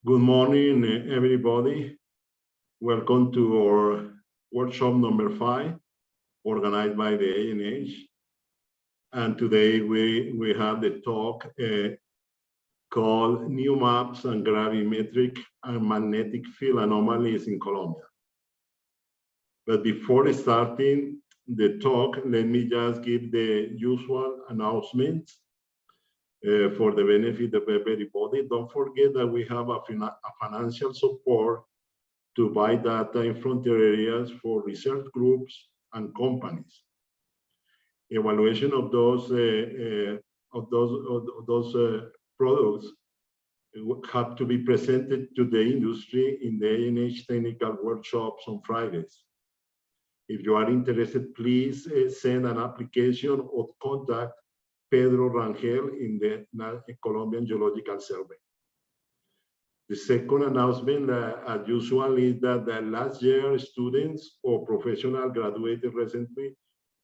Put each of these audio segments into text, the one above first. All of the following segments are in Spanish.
Good morning, everybody. Welcome to our workshop number 5, organized by the ANH. And today we have the talk called New Maps and Gravimetric and Magnetic Field Anomalies in Colombia. But before starting the talk, let me just give the usual announcements. For the benefit of everybody. Don't forget that we have a financial support to buy data in frontier areas for research groups and companies. Evaluation of those products have to be presented to the industry in the ANH technical workshops on Fridays. If you are interested, please send an application or contact Pedro Rangel in the Colombian Geological Survey. The second announcement, as usual, is that the last year students or professionals graduated recently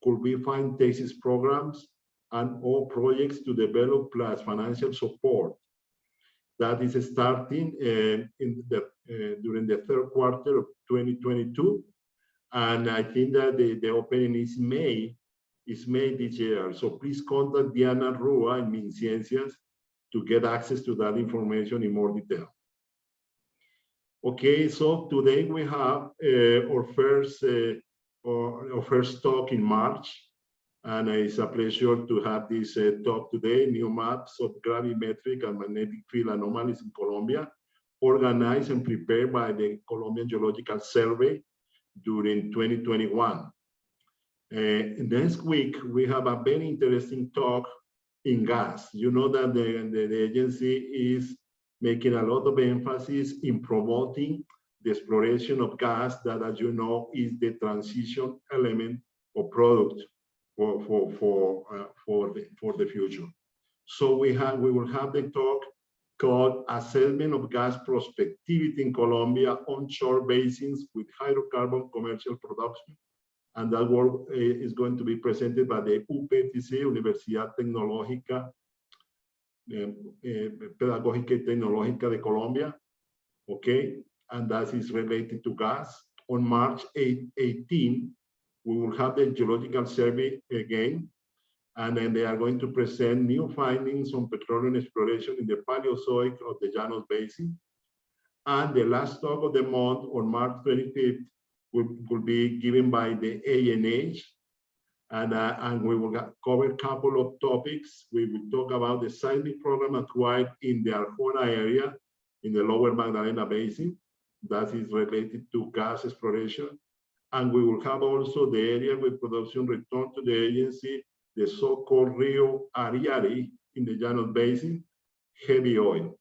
could be find thesis programs and all projects to develop plus financial support. That is starting during the third quarter of 2022. And I think that the opening is May this year. So please contact Diana Rua in MinCiencias to get access to that information in more detail. Okay, so today we have our first talk in March. And it's a pleasure to have this talk today, New Maps of Gravimetric and Magnetic Field Anomalies in Colombia, organized and prepared by the Colombian Geological Survey during 2021. Next week, we have a very interesting talk in gas. You know that the agency is making a lot of emphasis in promoting the exploration of gas that, as you know, is the transition element or product for the future. So we will have the talk called Assessment of Gas Prospectivity in Colombia Onshore Basins with Hydrocarbon Commercial Production. And that work is going to be presented by the UPTC, Universidad Pedagógica y Tecnológica de Colombia, okay? And that is related to gas. On March 18, we will have the Geological Survey again, and then they are going to present new findings on petroleum exploration in the Paleozoic of the Llanos Basin. And the last talk of the month, on March 25th, will be given by the ANH, and we will cover a couple of topics. We will talk about the seismic program acquired in the Arjona area in the Lower Magdalena Basin that is related to gas exploration. And we will have also the area with production returned to the agency, the so-called Rio Ariari in the Llanos Basin, heavy oil.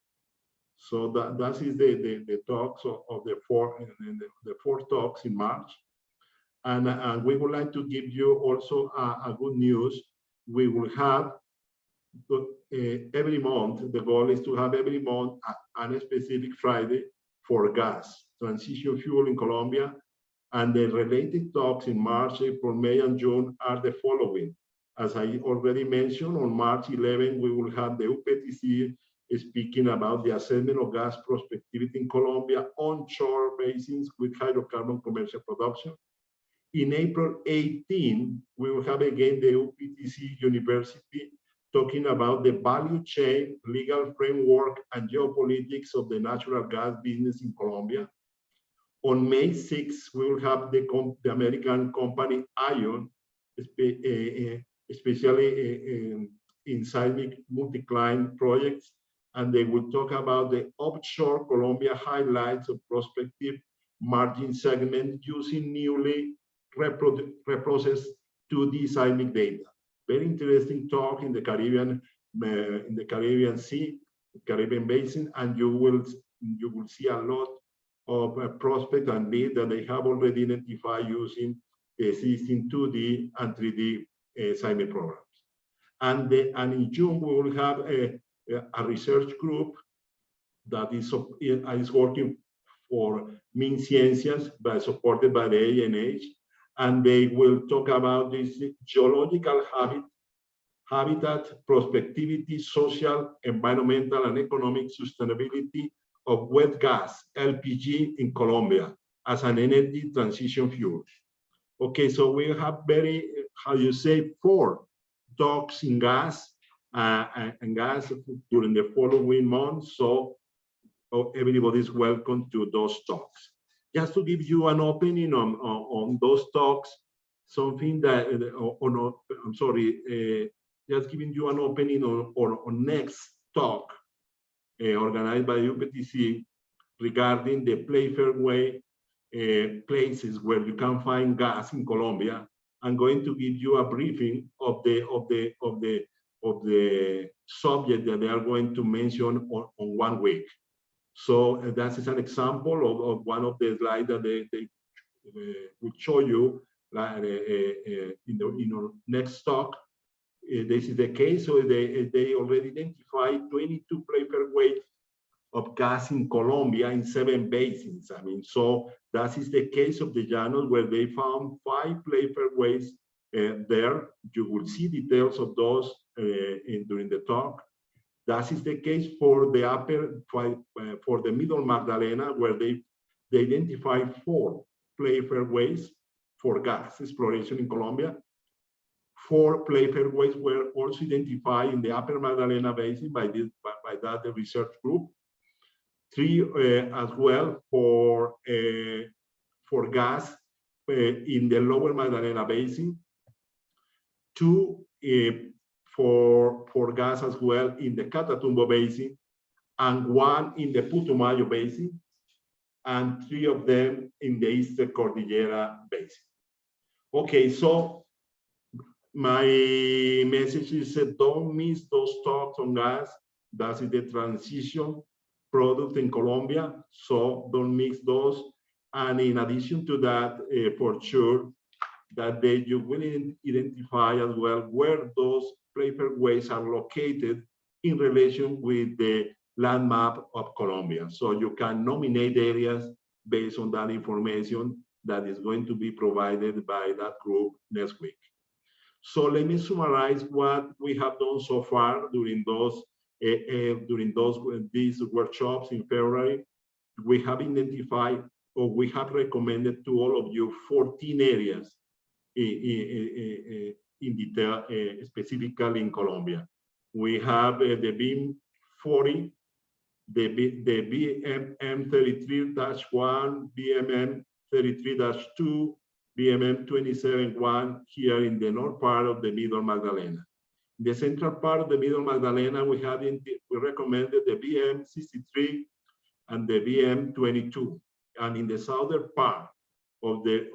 So that is the talks of the four talks in March. And we would like to give you also a good news. We will have every month, the goal is to have every month a specific Friday for gas, transition fuel in Colombia. And the related talks in March, April, May, and June are the following. As I already mentioned, on March 11, we will have the UPTC speaking about the assessment of gas prospectivity in Colombia onshore basins with hydrocarbon commercial production. In April 18, we will have again the UPTC University talking about the value chain, legal framework, and geopolitics of the natural gas business in Colombia. On May 6, we will have the American company ION, especially in seismic multi-client projects, and they will talk about the offshore Colombia highlights of prospective margin segment using newly reprocessed 2D seismic data. Very interesting talk in the Caribbean Sea, Caribbean Basin, and you will see a lot of prospects and leads that they have already identified using the existing 2D and 3D seismic programs. And in June, we will have a research group that is working for MinCiencias, but supported by the ANH, and they will talk about this geological habitat, prospectivity, social, environmental, and economic sustainability of wet gas, LPG, in Colombia as an energy transition fuel. Okay, so we have very, how you say, 4 talks in gas and gas during the following months. So everybody is welcome to those talks. Just to give you an opening on those talks, something that, I'm sorry, just giving you an opening on next talk organized by UPTC regarding the Play Fair Way places where you can find gas in Colombia. I'm going to give you a briefing of the subject that they are going to mention on 1 week. So that is an example of one of the slides that they will show you in our next talk. This is the case. So they already identified 22 Play Fair ways of gas in Colombia in 7 basins. I mean, so that is the case of the Llanos, where they found 5 Play Fair ways there. You will see details of those during the talk. That is the case for the Middle Magdalena, where they identified 4 Play Fair ways for gas exploration in Colombia. 4 Play Fair ways were also identified in the Upper Magdalena Basin by that research group. 3 as well for gas in the Lower Magdalena Basin. 2 for gas as well in the Catatumbo Basin, and 1 in the Putumayo Basin, and 3 of them in the Eastern Cordillera Basin. Okay, so my message is don't miss those talks on gas. That is the transition product in Colombia, so don't mix those. And in addition to that, for sure, that you will identify as well where those Play Fair ways are located in relation with the land map of Colombia. So you can nominate areas based on that information that is going to be provided by that group next week. So let me summarize what we have done so far during these workshops in February. We have identified, or we have recommended to all of you 14 areas in detail, specifically in Colombia. We have the BIM 40, the BMM 33-1, BMM 33-2, BMM 27-1 here in the north part of the Middle Magdalena. In the central part of the Middle Magdalena, we recommended the BM 63 and the BM 22. And in the southern part of the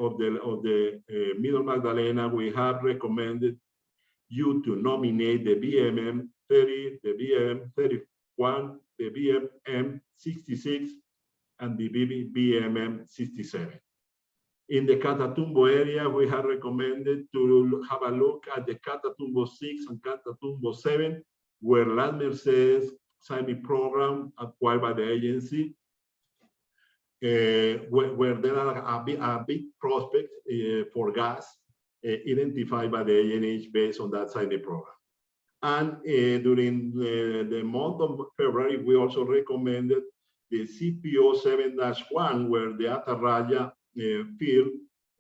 Middle Magdalena, we have recommended you to nominate the BMM 30, the BM 31, the BMM 66, and the BMM 67. In the Catatumbo area, we have recommended to have a look at the Catatumbo 6 and Catatumbo 7, where Las Mercedes seismic program acquired by the agency, where there are a big prospect for gas identified by the ANH based on that seismic program. And during the month of February, we also recommended the CPO 7-1, where the Atarraya field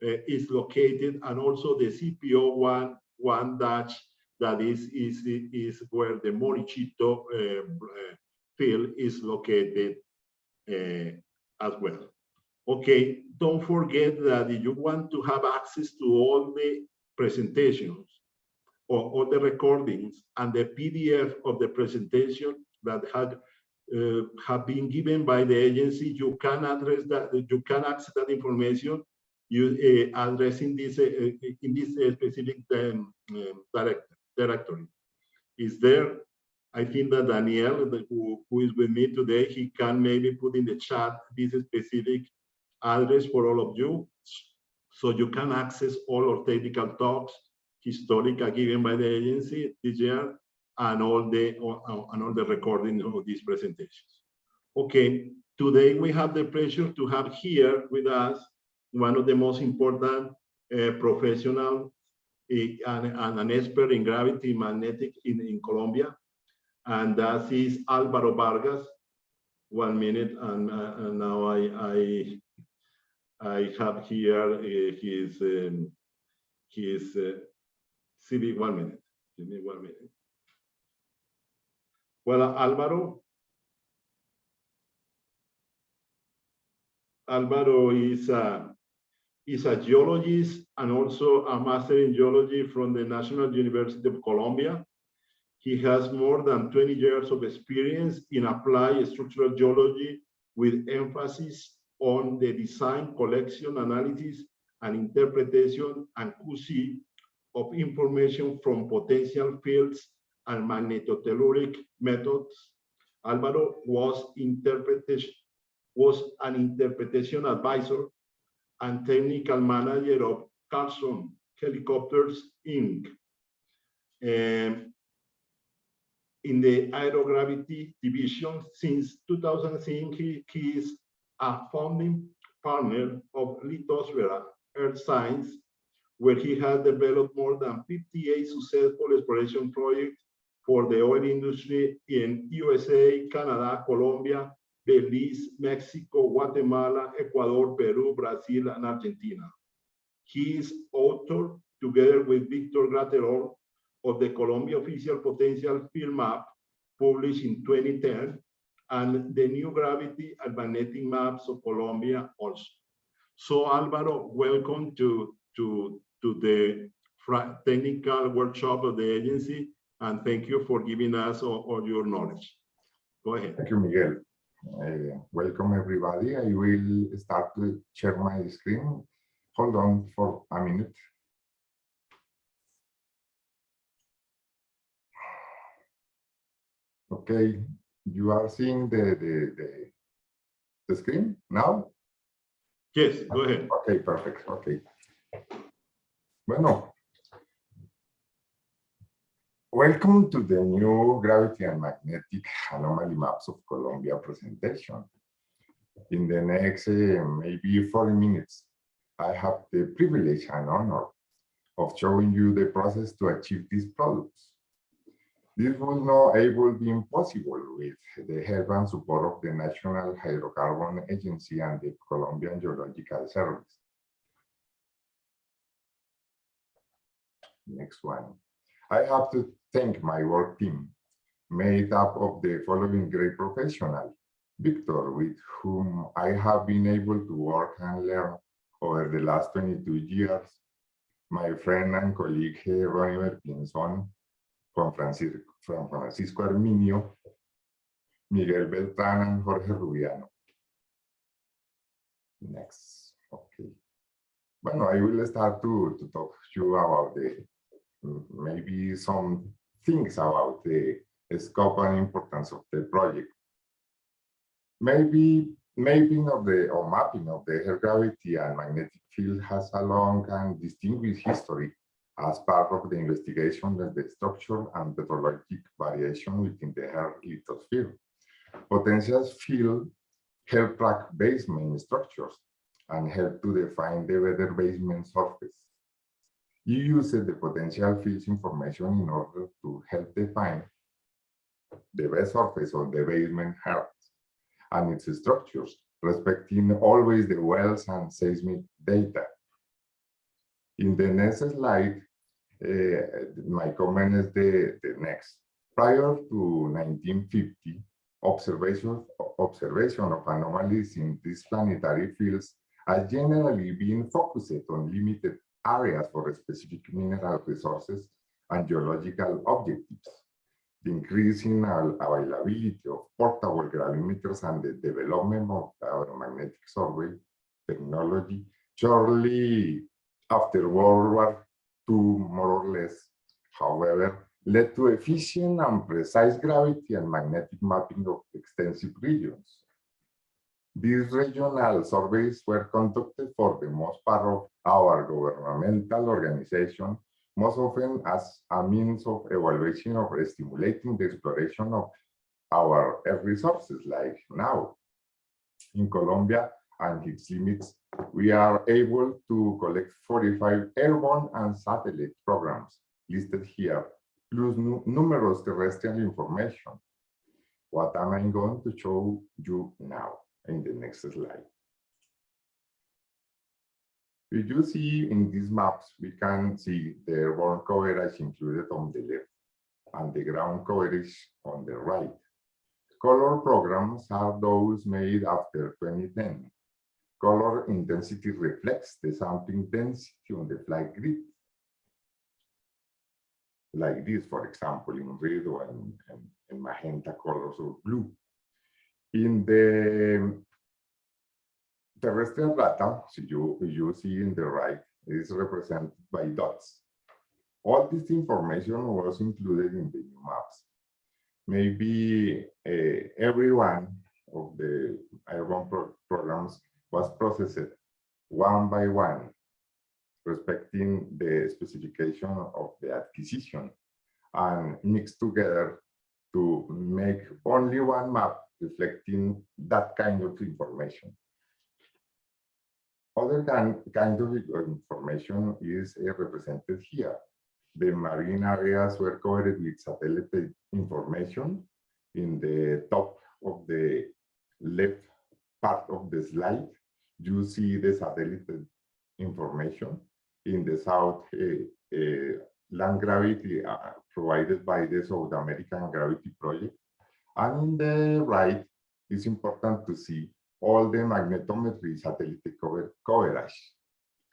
is located, and also the CPO 1 that is where the Morichito field is located as well. Okay, don't forget that if you want to have access to all the presentations or all the recordings and the PDF of the presentation that have been given by the agency, you can address that. You can access that information. You addressing this in this specific directory. Is there? I think that Daniel, who is with me today, he can maybe put in the chat this specific address for all of you, so you can access all our technical talks, historical given by the agency this year, and all the recording of these presentations. Okay, today we have the pleasure to have here with us one of the most important professional and an expert in gravity magnetic in Colombia, and that is Álvaro Vargas. 1 minute, and now I have here his CV. 1 minute. Give me 1 minute. Well, Alvaro is a geologist and also a master in geology from the National University of Colombia. He has more than 20 years of experience in applied structural geology with emphasis on the design, collection, analysis, and interpretation and QC of information from potential fields and magnetotelluric methods. Alvaro was an interpretation advisor and technical manager of Carlson Helicopters, Inc. In the aerogravity division since 2006, he is a founding partner of Lithosphera Earth Science, where he has developed more than 58 successful exploration projects for the oil industry in USA, Canada, Colombia, Belize, Mexico, Guatemala, Ecuador, Peru, Brazil, and Argentina. He is author, together with Victor Graterol, of the Colombia Official Potential Field Map, published in 2010, and the New Gravity and Magnetic Maps of Colombia also. So Alvaro, welcome to the technical workshop of the agency, and thank you for giving us all your knowledge. Go ahead. Thank you, Miguel. Welcome everybody. I will start to share my screen. Hold on for a minute. Okay, you are seeing the screen now? Yes, go ahead. Okay, perfect. Okay. Bueno. Welcome to the new Gravity and Magnetic Anomaly Maps of Colombia presentation. In the next maybe 40 minutes, I have the privilege and honor of showing you the process to achieve these products. This would not able be possible with the help and support of the National Hydrocarbon Agency and the Colombian Geological Service. Next one. I have to thank my work team, made up of the following great professionals: Victor, with whom I have been able to work and learn over the last 22 years, my friend and colleague Ronnie Pinzón, Juan Francisco Arminio, Miguel Beltrán, and Jorge Rubiano. Next, okay. Bueno, I will start to talk to you about maybe some things about the scope and importance of the project. Maybe mapping of the Earth gravity and magnetic field has a long and distinguished history as part of the investigation of the structure and petrologic variation within the Earth lithosphere. Potential field help track basement structures and help to define the better basement surface. You use the potential fields information in order to help define the best surface of the basement Earth and its structures, respecting always the wells and seismic data. In the next slide, my comment is the next. Prior to 1950, observation of anomalies in these planetary fields has generally been focused on limited areas for specific mineral resources and geological objectives. The increasing availability of portable gravimeters and the development of aeromagnetic survey technology shortly after World War II, more or less, however, led to efficient and precise gravity and magnetic mapping of extensive regions. These regional surveys were conducted for the most part of our governmental organization, most often as a means of evaluation or stimulating the exploration of our Earth resources, like now. In Colombia and its limits, we are able to collect 45 airborne and satellite programs listed here, plus numerous terrestrial information. what am I going to show you now in the next slide. If you see in these maps, we can see the airborne coverage included on the left and the ground coverage on the right. Color programs are those made after 2010. Color intensity reflects the sampling density on the flight grid. Like this, for example, in red or in magenta colors or blue. In the terrestrial data, so you see in the right, is represented by dots. All this information was included in the new maps. Maybe every one of the airborne programs was processed one by one, respecting the specification of the acquisition and mixed together to make only one map reflecting that kind of information. Other kind of information is represented here. The marine areas were covered with satellite information. In the top of the left part of the slide, you see the satellite information. In the south, land gravity provided by the South American Gravity Project. And in the right, it's important to see all the magnetometry satellite coverage.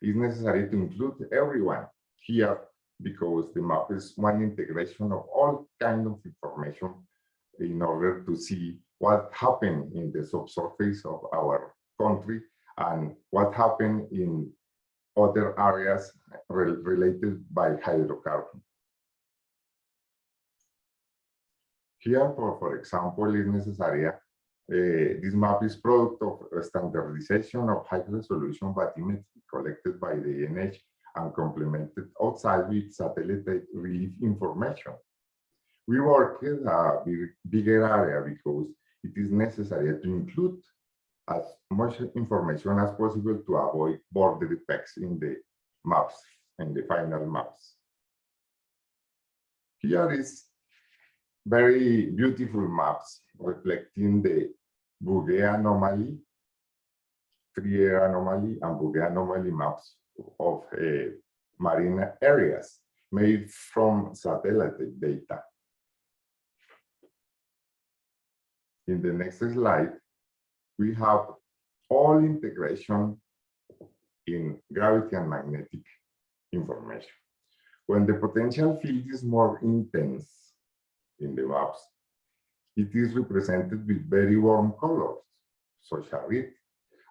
It's necessary to include everyone here because the map is one integration of all kinds of information in order to see what happened in the subsurface of our country and what happened in other areas related by hydrocarbon. Here, for example, is necessary. This map is product of standardization of high resolution bathymetry collected by the ANH and complemented outside with satellite relief information. We work in a bigger area because it is necessary to include as much information as possible to avoid border effects in the maps, in the final maps. Here is very beautiful maps reflecting the Bouguer anomaly, Trier anomaly, and Bouguer anomaly maps of marine areas made from satellite data. In the next slide, we have all integration in gravity and magnetic information. When the potential field is more intense in the maps, it is represented with very warm colors, such as red.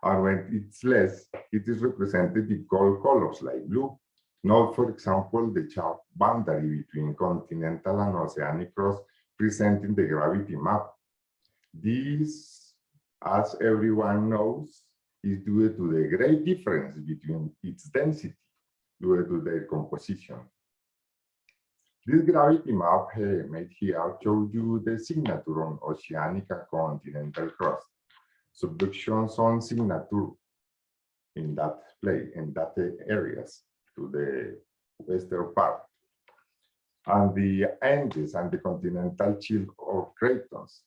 And when it's less, it is represented with cold colors like blue. Note, for example, the sharp boundary between continental and oceanic cross presenting the gravity map. This, as everyone knows, is due to the great difference between its density due to their composition. This gravity map made here shows you the signature on oceanic and continental crust. Subduction zone signature in that place, in that areas to the western part. And the Andes and the continental shield of cratons.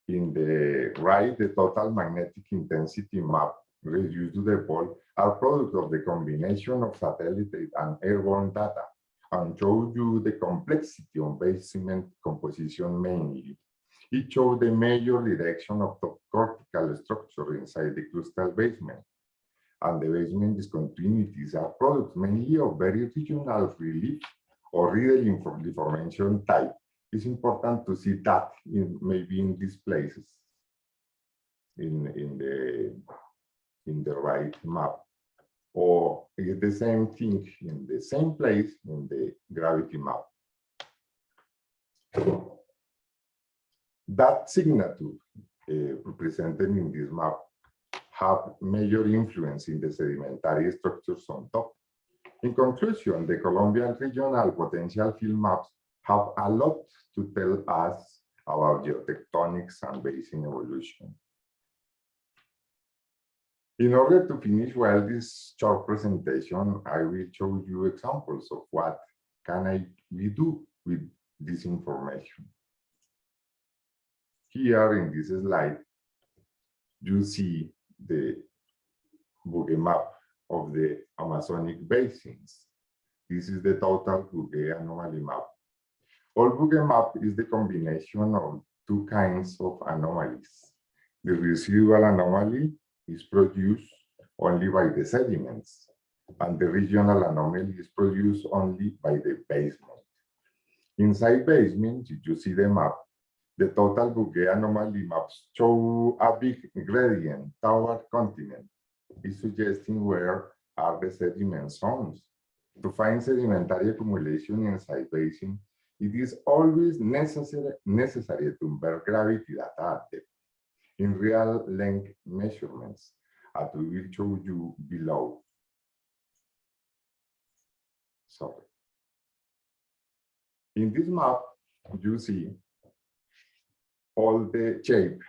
In the right, the total magnetic intensity map reduced to the pole are product of the combination of satellite and airborne data and show you the complexity of basement composition mainly. It shows the major direction of the cortical structure inside the crustal basement. And the basement discontinuities are products mainly of very regional relief or riddle deformation type. It's important to see that maybe in these places in the right map, or the same thing in the same place in the gravity map. That signature represented in this map have major influence in the sedimentary structures on top. In conclusion, the Colombian regional potential field maps have a lot to tell us about geotectonics and basin evolution. In order to finish well this short presentation, I will show you examples of what we do with this information. Here in this slide, you see the Bugge map of the Amazonic basins. This is the total Bugge anomaly map. All Bugge map is the combination of two kinds of anomalies. The residual anomaly is produced only by the sediments, and the regional anomaly is produced only by the basement. Inside basement, you see the map. The total Bugge anomaly maps show a big gradient toward continent. It's suggesting where are the sediment zones. To find sedimentary accumulation inside basin, it is always necessary to invert gravity data at depth in real length measurements, as we will show you below. Sorry. In this map, you see all the shape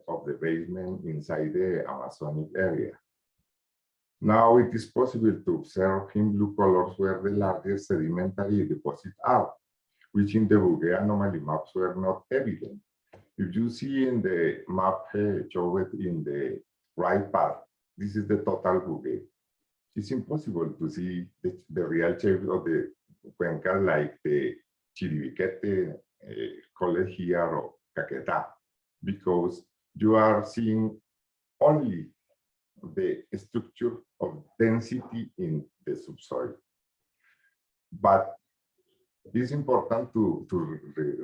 of the basement inside the Amazonic area. Now it is possible to observe in blue colors where the largest sedimentary deposits are, which in the Bugge anomaly maps were not evident. If you see in the map showed in the right part, this is the total Bugge. It's impossible to see the real shape of the cuenca like the Chiribiquete called here or Caquetá, because you are seeing only the structure of density in the subsoil. But it's important to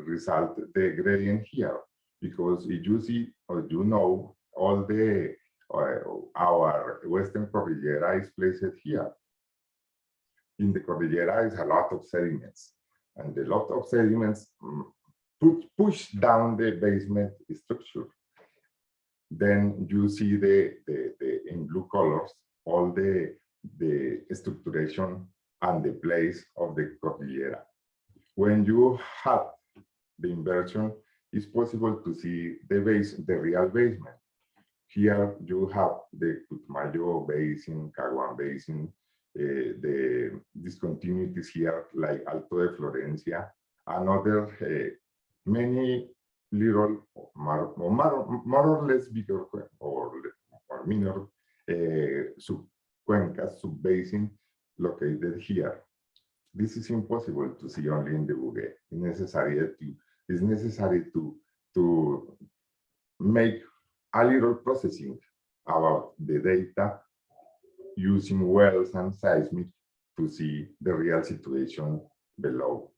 result the gradient here, because if you see or you know all the our Western Cordillera is placed here. In the Cordillera is a lot of sediments, and a lot of sediments push down the basement structure. Then you see the in blue colors all the structuration and the place of the Cordillera. When you have the inversion, it's possible to see the real basement. Here you have the Putumayo Basin, Caguán Basin, the discontinuities here like Alto de Florencia, and other many little more or less bigger or minor subcuencas, subbasin located here. This is impossible to see only in the Bugge. It's necessary to make a little processing about the data using wells and seismic to see the real situation below.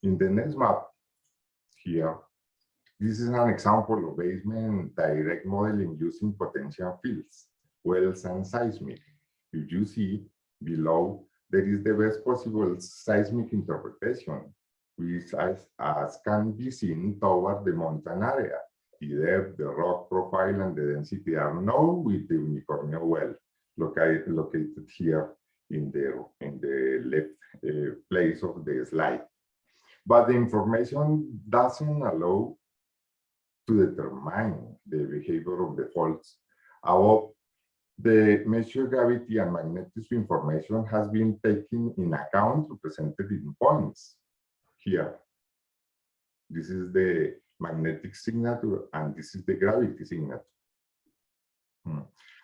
In the next map here, this is an example of basement direct modeling using potential fields, wells and seismic. If you see below, there is the best possible seismic interpretation, which as can be seen toward the mountain area. The depth, the rock profile, and the density are known with the Unicornio well located here in the left place of the slide. But the information doesn't allow to determine the behavior of the faults. Above, the measured gravity and magnetism information has been taken in account, represented in points. Here, this is the magnetic signature, and this is the gravity signature,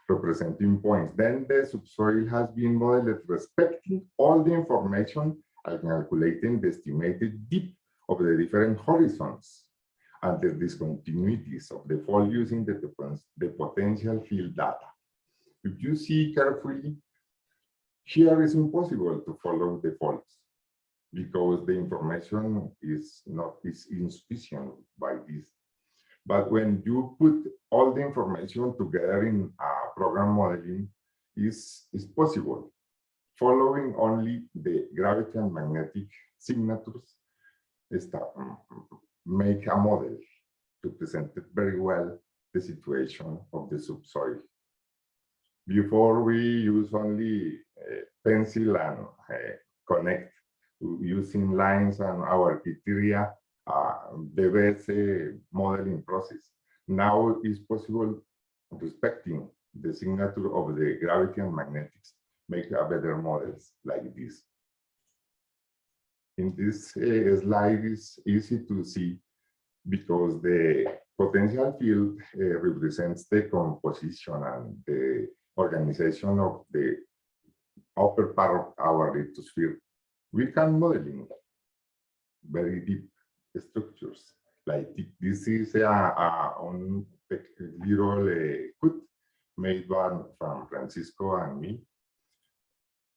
representing points. Then the subsoil has been modeled respecting all the information and calculating the estimated depth of the different horizons and the discontinuities of the fault using the potential field data. If you see carefully, here is impossible to follow the faults because the information is insufficient by this. But when you put all the information together in program modeling, is possible. Following only the gravity and magnetic signatures, make a model to present it very well the situation of the subsoil. Before we use only pencil and connect using lines and our criteria, the best modeling process. Now it's possible, respecting the signature of the gravity and magnetics, make a better models like this. In this slide, it's easy to see because the potential field represents the composition and the organization of the upper part of our lithosphere. We can modeling very deep structures. Like this is a little cut made by from Francisco and me,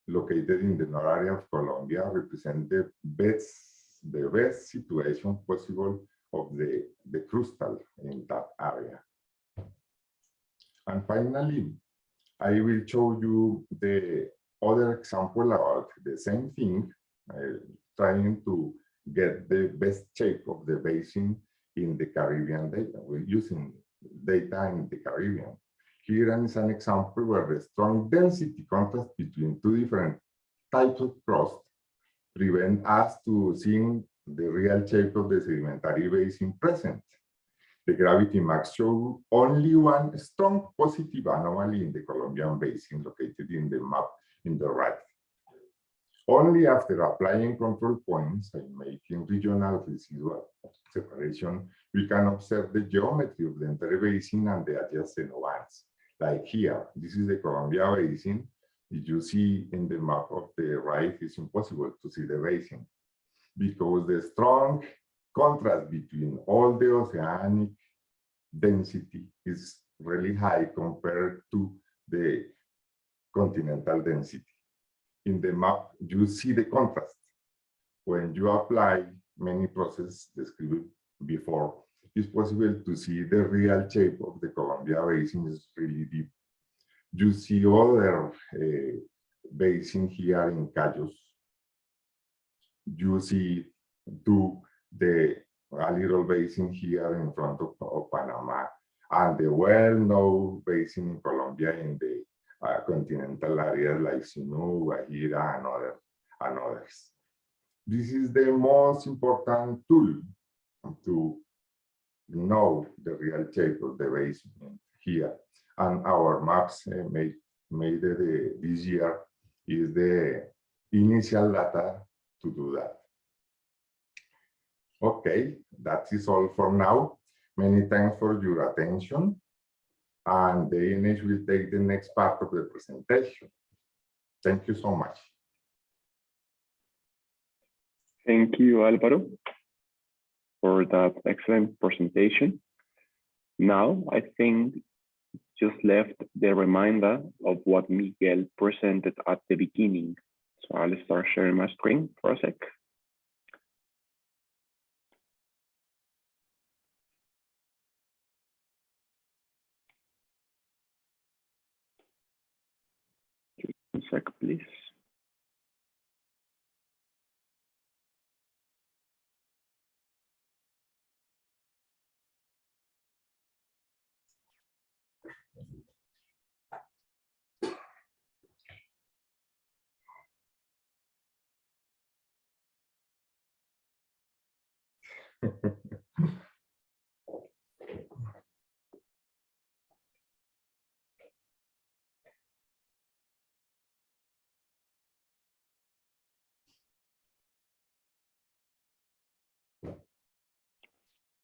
located in the north area of Colombia, represent the best situation possible of the crystal in that area. And finally, I will show you the other example about the same thing, trying to get the best shape of the basin in the Caribbean data. We're using data in the Caribbean. Here is an example where the strong density contrast between two different types of crust prevent us to seeing the real shape of the sedimentary basin present. The gravity max shows only one strong positive anomaly in the Colombian basin located in the map in the right. Only after applying control points and making regional residual separation, we can observe the geometry of the entire basin and the adjacent ones. Like here, this is the Columbia Basin. If you see in the map of the right, it's impossible to see the basin because the strong contrast between all the oceanic density is really high compared to the continental density. In the map, you see the contrast. When you apply many processes described before, it's possible to see the real shape of the Columbia Basin is really deep. You see other basin here in Cayos. You see a little basin here in front of Panama, and the well-known basin in Colombia in the continental areas like Sinú, Guajira, and others. This is the most important tool to know the real shape of the basin here. And our maps made this year is the initial data to do that. Okay, that is all for now. Many thanks for your attention. And the image will take the next part of the presentation. Thank you so much. Thank you, Alvaro, for that excellent presentation. Now, I think just left the reminder of what Miguel presented at the beginning. So I'll start sharing my screen for a sec. One sec, please.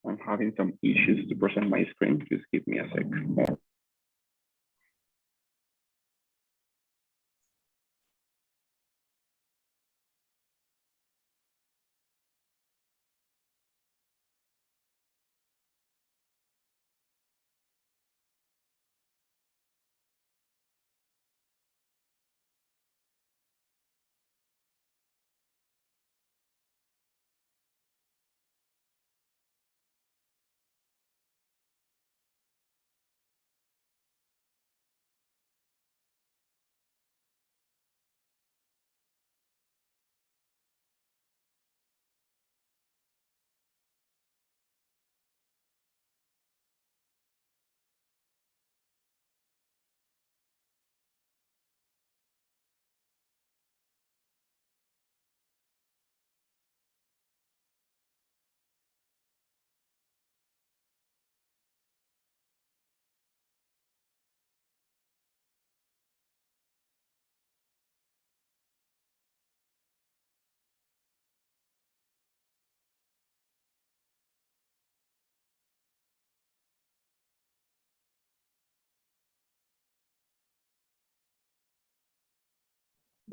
I'm having some issues to present my screen. Just give me a sec.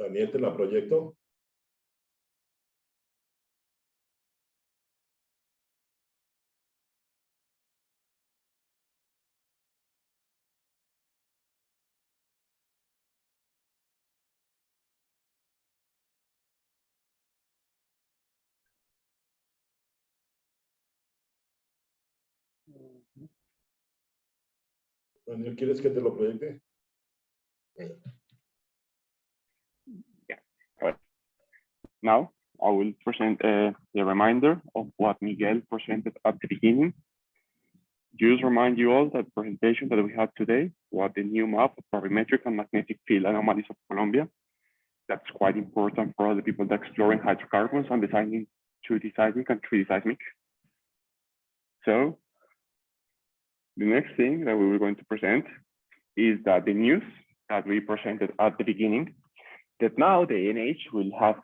Daniel, te la proyecto. Daniel, ¿quieres que te lo proyecte? Yeah. Now I will present the reminder of what Miguel presented at the beginning. Just remind you all that the presentation that we had today was the new map of gravimetric and magnetic field anomalies of Colombia. That's quite important for all the people that are exploring hydrocarbons and designing 2D seismic and 3D seismic. So the next thing that we were going to present is that the news that we presented at the beginning, that now the ANH will have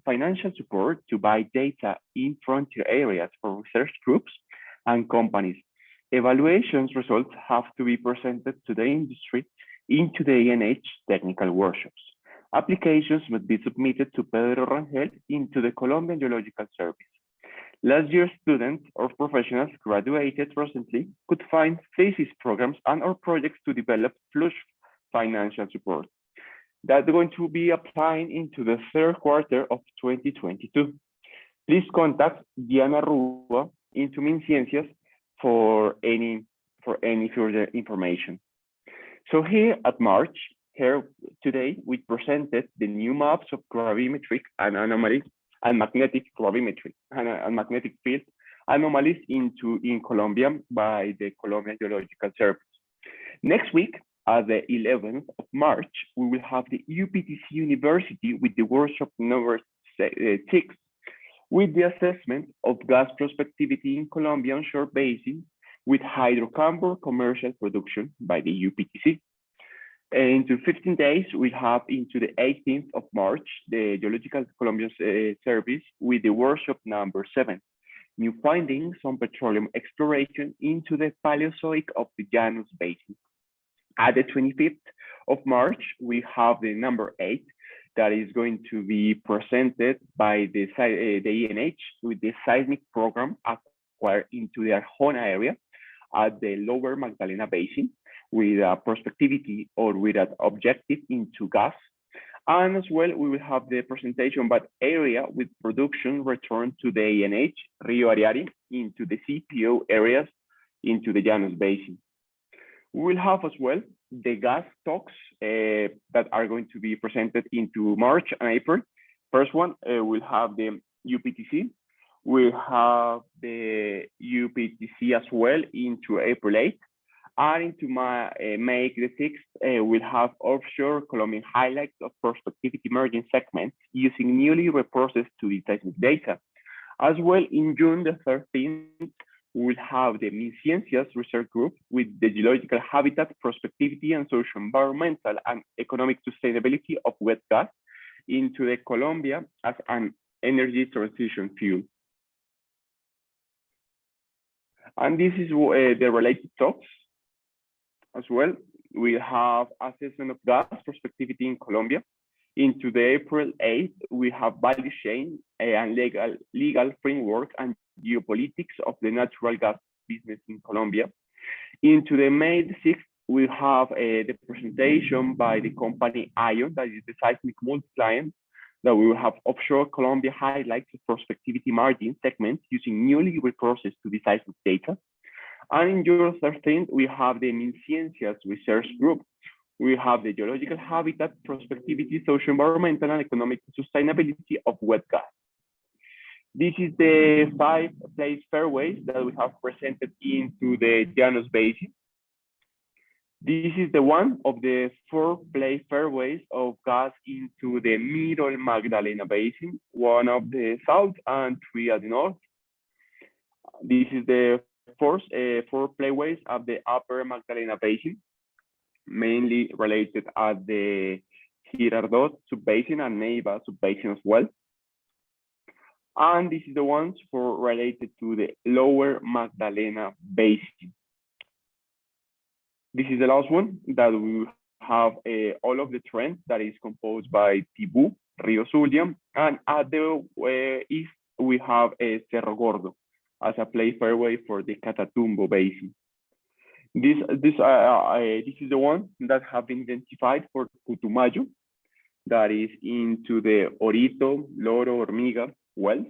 financial support to buy data in frontier areas for research groups and companies. Evaluations results have to be presented to the industry into the ANH technical workshops. Applications must be submitted to Pedro Rangel into the Colombian Geological Service. Last year students or professionals graduated recently could find thesis programs and or projects to develop flush financial support. That's going to be applying into the third quarter of 2022. Please contact Diana Rua into MinCiencias for any further information. So here at March, here today, we presented the new maps of gravimetric and anomaly and magnetic gravimetry and magnetic field anomalies in Colombia by the Colombian Geological Service. Next week, at the 11th of March, we will have the UPTC University with the workshop number 6 with the assessment of gas prospectivity in Colombian onshore basin with hydrocarbon commercial production by the UPTC. Into 15 days, we have into the 18th of March, the Geological Colombian Service with the workshop number 7, new findings on petroleum exploration into the Paleozoic of the Llanos Basin. At the 25th of March, we have the number 8 that is going to be presented by the ANH with the seismic program acquired into the Arjona area at the lower Magdalena Basin with a prospectivity or with an objective into gas. And as well, we will have the presentation by area with production returned to the ANH, Rio Ariari, into the CPO areas, into the Llanos Basin. We will have as well the gas talks that are going to be presented into March and April. First one, we'll have the UPTC. We'll have the UPTC as well into April 8th. And into May the 6th, we'll have offshore Colombian highlights of prospectivity emerging segments using newly reprocessed 2D seismic data. As well, in June the 13th, we'll have the MinCiencias research group with the geological habitat, prospectivity, and social, environmental, and economic sustainability of wet gas into the Colombia as an energy transition fuel. And this is the related talks. As well, we have assessment of gas prospectivity in Colombia. Into the April 8th, we have value chain and legal framework and geopolitics of the natural gas business in Colombia. Into the May 6th, we have the presentation by the company ION, that is the seismic multi-client, that we will have offshore Colombia highlights of prospectivity margin segments using newly reprocessed 2D seismic data. And in June 13th, we have the MinCiencias research group. We have the geological habitat, prospectivity, social, environmental, and economic sustainability of wet gas. This is the 5 place fairways that we have presented into the Llanos Basin. This is the one of the 4 place fairways of gas into the middle Magdalena Basin, 1 of the south and 3 at the north. This is the first 4 playways of the upper Magdalena Basin, mainly related at the Girardot subbasin and Neiva subbasin as well. And this is the ones for related to the lower Magdalena Basin. This is the last one that we have all of the trend that is composed by Tibú, Río Zulia, and at the east we have Cerro Gordo as a play fairway for the Catatumbo Basin. This is the one that have been identified for Putumayo, that is into the Orito, Loro, Hormiga wells.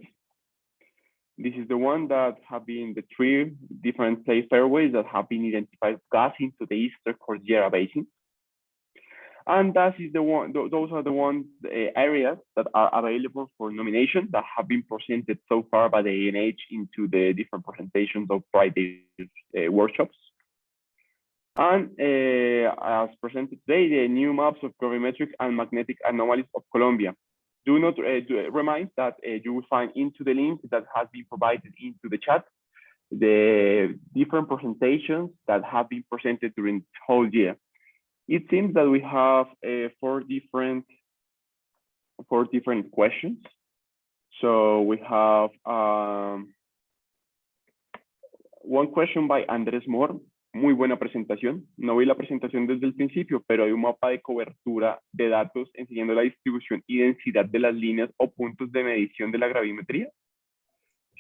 This is the one that have been the 3 different play fairways that have been identified gas into the Eastern Cordillera Basin. And that is the one; those are the one areas that are available for nomination that have been presented so far by the ANH into the different presentations of Friday's workshops. And as presented today, the new maps of gravimetric and magnetic anomalies of Colombia. Do not remind that you will find into the link that has been provided into the chat the different presentations that have been presented during the whole year. It seems that we have 4 different questions. So we have one question by Andrés Moore. Muy buena presentación. No vi la presentación desde el principio, pero hay un mapa de cobertura de datos enseñando la distribución y densidad de las líneas o puntos de medición de la gravimetría.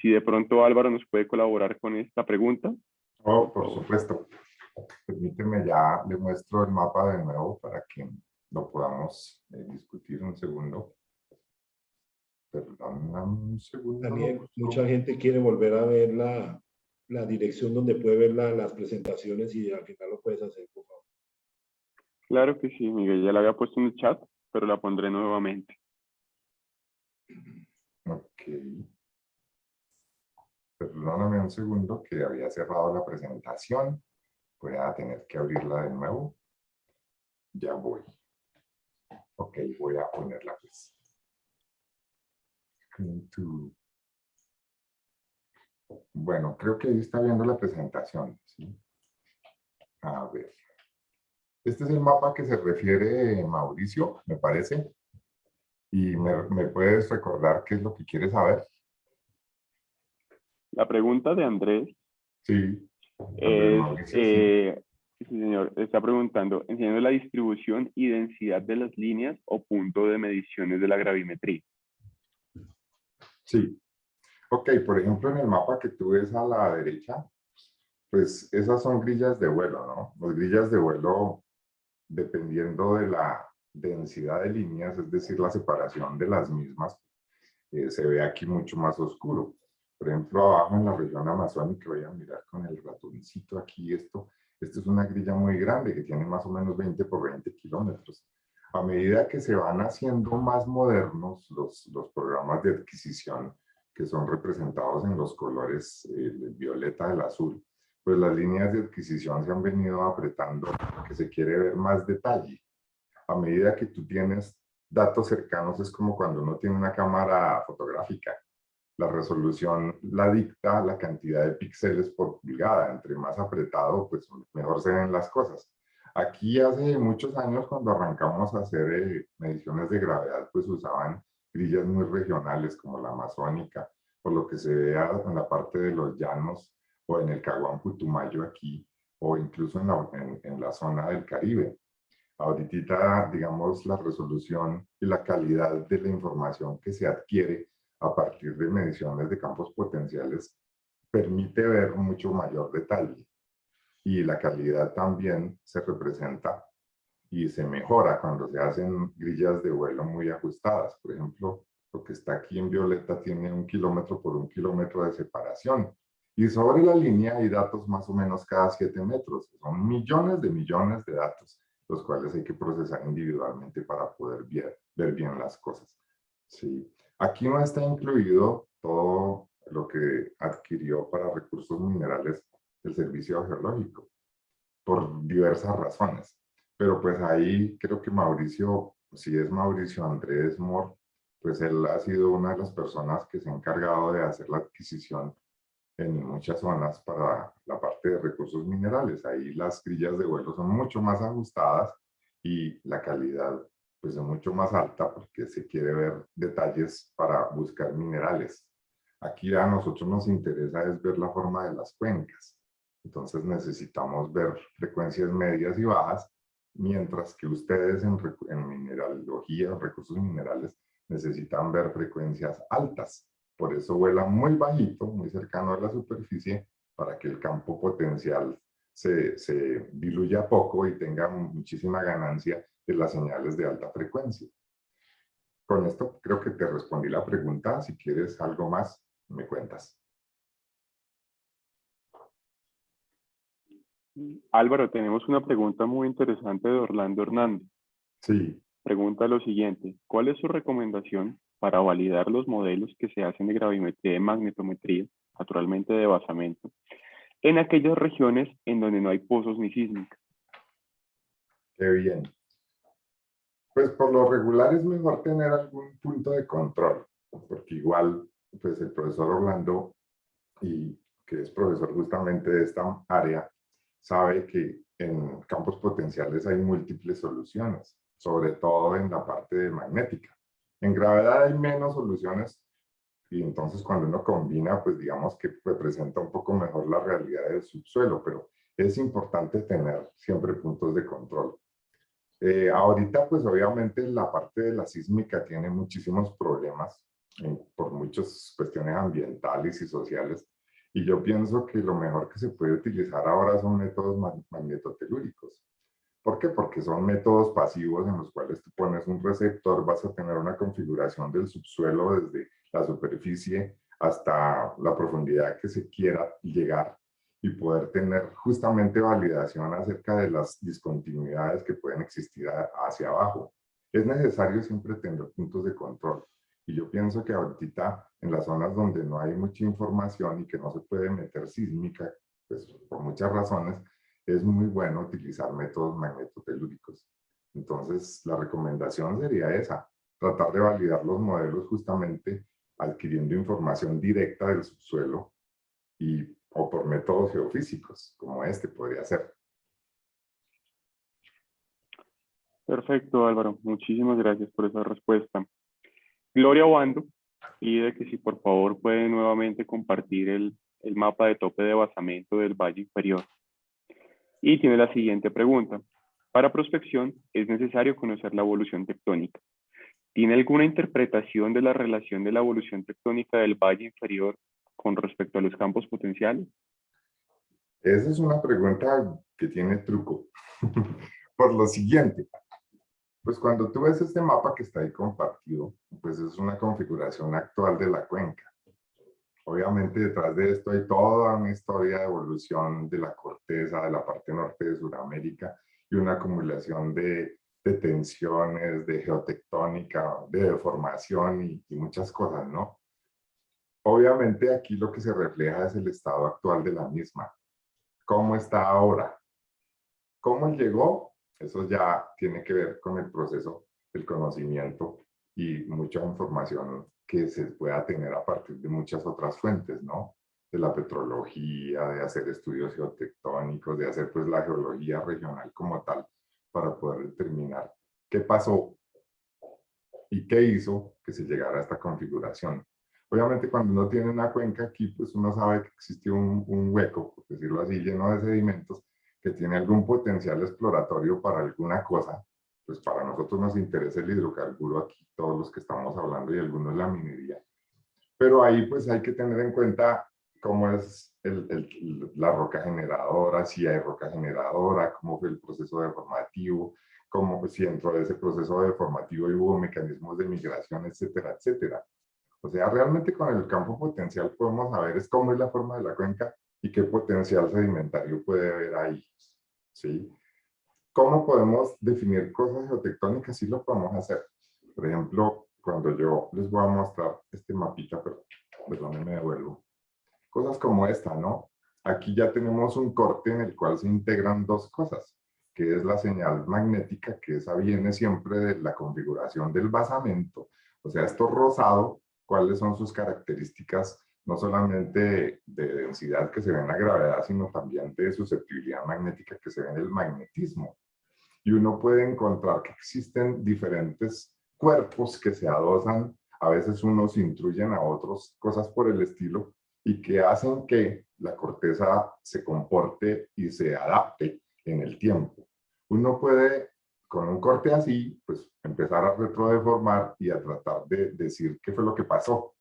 Si de pronto Álvaro nos puede colaborar con esta pregunta. Oh, por supuesto. Permíteme, ya le muestro el mapa de nuevo para que lo podamos discutir un segundo. Perdón, un segundo. Daniel, mucha gente quiere volver a ver la dirección donde puede ver las presentaciones y al final lo puedes hacer, por favor. Claro que sí, Miguel, ya la había puesto en el chat, pero la pondré nuevamente. Ok. Perdóname un segundo que había cerrado la presentación. Voy a tener que abrirla de nuevo. Ya voy. Ok, voy a ponerla pues. Bueno, creo que ahí está viendo la presentación, ¿sí? A ver. Este es el mapa que se refiere Mauricio, me parece. ¿Y me puedes recordar qué es lo que quieres saber? La pregunta de Andrés Sí. Sí, señor, está preguntando, enseñando la distribución y densidad de las líneas o punto de mediciones de la gravimetría. Sí. Ok, por ejemplo, en el mapa que tú ves a la derecha, pues esas son grillas de vuelo, ¿no? Las grillas de vuelo, dependiendo de la densidad de líneas, es decir, la separación de las mismas, se ve aquí mucho más oscuro. Por ejemplo, abajo en la región amazónica, voy a mirar con el ratoncito aquí esto es una grilla muy grande que tiene más o menos 20 por 20 kilómetros. A medida que se van haciendo más modernos los programas de adquisición, que son representados en los colores el violeta, el azul, pues las líneas de adquisición se han venido apretando porque se quiere ver más detalle. A medida que tú tienes datos cercanos, es como cuando uno tiene una cámara fotográfica. La resolución la dicta la cantidad de píxeles por pulgada. Entre más apretado, pues mejor se ven las cosas. Aquí hace muchos años, cuando arrancamos a hacer mediciones de gravedad, pues usaban grillas muy regionales como la amazónica, o lo que se vea en la parte de los llanos, o en el Caguán Putumayo aquí, o incluso en la zona del Caribe. Ahorita, digamos, la resolución y la calidad de la información que se adquiere a partir de mediciones de campos potenciales permite ver mucho mayor detalle. Y la calidad también se representa y se mejora cuando se hacen grillas de vuelo muy ajustadas. Por ejemplo, lo que está aquí en violeta tiene 1 kilómetro por 1 kilómetro de separación. Y sobre la línea hay datos más o menos cada 7 metros. Son millones de datos, los cuales hay que procesar individualmente para poder ver bien las cosas. Sí. Aquí no está incluido todo lo que adquirió para recursos minerales el Servicio Geológico, por diversas razones. Pero pues ahí creo que Mauricio, si es Mauricio Andrés Moore, pues él ha sido una de las personas que se ha encargado de hacer la adquisición en muchas zonas para la parte de recursos minerales. Ahí las grillas de vuelo son mucho más ajustadas y la calidad pues es mucho más alta porque se quiere ver detalles para buscar minerales. Aquí a nosotros nos interesa es ver la forma de las cuencas. Entonces necesitamos ver frecuencias medias y bajas mientras que ustedes en mineralogía, en recursos minerales, necesitan ver frecuencias altas. Por eso vuelan muy bajito, muy cercano a la superficie, para que el campo potencial se diluya poco y tenga muchísima ganancia de las señales de alta frecuencia. Con esto creo que te respondí la pregunta. Si quieres algo más, me cuentas. Álvaro, tenemos una pregunta muy interesante de Orlando Hernández. Sí. Pregunta lo siguiente: ¿cuál es su recomendación para validar los modelos que se hacen de gravimetría y magnetometría, naturalmente de basamento, en aquellas regiones en donde no hay pozos ni sísmica? Qué bien. Pues por lo regular es mejor tener algún punto de control, porque igual, pues el profesor Orlando, y que es profesor justamente de esta área, sabe que en campos potenciales hay múltiples soluciones, sobre todo en la parte de magnética. En gravedad hay menos soluciones, y entonces cuando uno combina, pues digamos que representa un poco mejor la realidad del subsuelo, pero es importante tener siempre puntos de control. Ahorita, pues obviamente la parte de la sísmica tiene muchísimos problemas por muchas cuestiones ambientales y sociales, y yo pienso que lo mejor que se puede utilizar ahora son métodos magnetotelúricos. ¿Por qué? Porque son métodos pasivos en los cuales tú pones un receptor, vas a tener una configuración del subsuelo desde la superficie hasta la profundidad que se quiera llegar, y poder tener justamente validación acerca de las discontinuidades que pueden existir hacia abajo. Es necesario siempre tener puntos de control. Y yo pienso que ahorita en las zonas donde no hay mucha información y que no se puede meter sísmica, pues por muchas razones, es muy bueno utilizar métodos magnetotelúricos. Entonces, la recomendación sería esa: tratar de validar los modelos justamente adquiriendo información directa del subsuelo o por métodos geofísicos, como este podría ser. Perfecto, Álvaro. Muchísimas gracias por esa respuesta. Gloria Wando pide que si por favor puede nuevamente compartir el mapa de tope de basamento del valle inferior. Y tiene la siguiente pregunta: para prospección es necesario conocer la evolución tectónica. ¿Tiene alguna interpretación de la relación de la evolución tectónica del valle inferior con respecto a los campos potenciales? Esa es una pregunta que tiene truco. Por lo siguiente, pues cuando tú ves este mapa que está ahí compartido, pues es una configuración actual de la cuenca. Obviamente detrás de esto hay toda una historia de evolución de la corteza, de la parte norte de Sudamérica, y una acumulación de tensiones, de geotectónica, de deformación y muchas cosas, ¿no? Obviamente aquí lo que se refleja es el estado actual de la misma. ¿Cómo está ahora? ¿Cómo llegó? Eso ya tiene que ver con el proceso del conocimiento y mucha información que se pueda tener a partir de muchas otras fuentes, ¿no? De la petrología, de hacer estudios geotectónicos, de hacer pues la geología regional como tal, para poder determinar qué pasó y qué hizo que se llegara a esta configuración. Obviamente cuando uno tiene una cuenca aquí, pues uno sabe que existe un hueco, por decirlo así, lleno de sedimentos, que tiene algún potencial exploratorio para alguna cosa. Pues para nosotros nos interesa el hidrocarburo aquí, todos los que estamos hablando, y algunos la minería. Pero ahí pues hay que tener en cuenta cómo es la roca generadora, si hay roca generadora, cómo fue el proceso deformativo, cómo pues, si dentro de ese proceso deformativo hubo mecanismos de migración, etcétera, etcétera. O sea, realmente con el campo potencial podemos saber es cómo es la forma de la cuenca y qué potencial sedimentario puede haber ahí, ¿sí? ¿Cómo podemos definir cosas geotectónicas? Sí lo podemos hacer. Por ejemplo, cuando yo les voy a mostrar este mapita, pero perdón, me devuelvo. Cosas como esta, ¿no? Aquí ya tenemos un corte en el cual se integran dos cosas, que es la señal magnética, que esa viene siempre de la configuración del basamento. O sea, esto rosado, cuáles son sus características, no solamente de densidad que se ve en la gravedad, sino también de susceptibilidad magnética que se ve en el magnetismo. Y uno puede encontrar que existen diferentes cuerpos que se adosan, a veces unos intruyen a otros, cosas por el estilo, y que hacen que la corteza se comporte y se adapte en el tiempo. Uno puede, con un corte así, pues empezar a retrodeformar y a tratar de decir qué fue lo que pasó.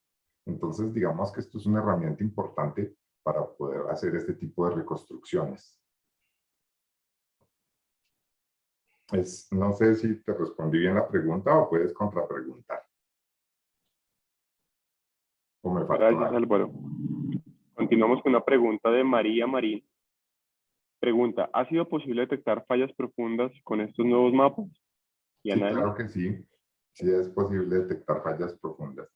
Entonces, digamos que esto es una herramienta importante para poder hacer este tipo de reconstrucciones. No sé si te respondí bien la pregunta o puedes contrapreguntar. ¿O me faltó Gracias, algo? Álvaro. Continuamos con una pregunta de María Marín. Pregunta, ¿ha sido posible detectar fallas profundas con estos nuevos mapas y Sí, análisis? claro que sí. Sí es posible detectar fallas profundas.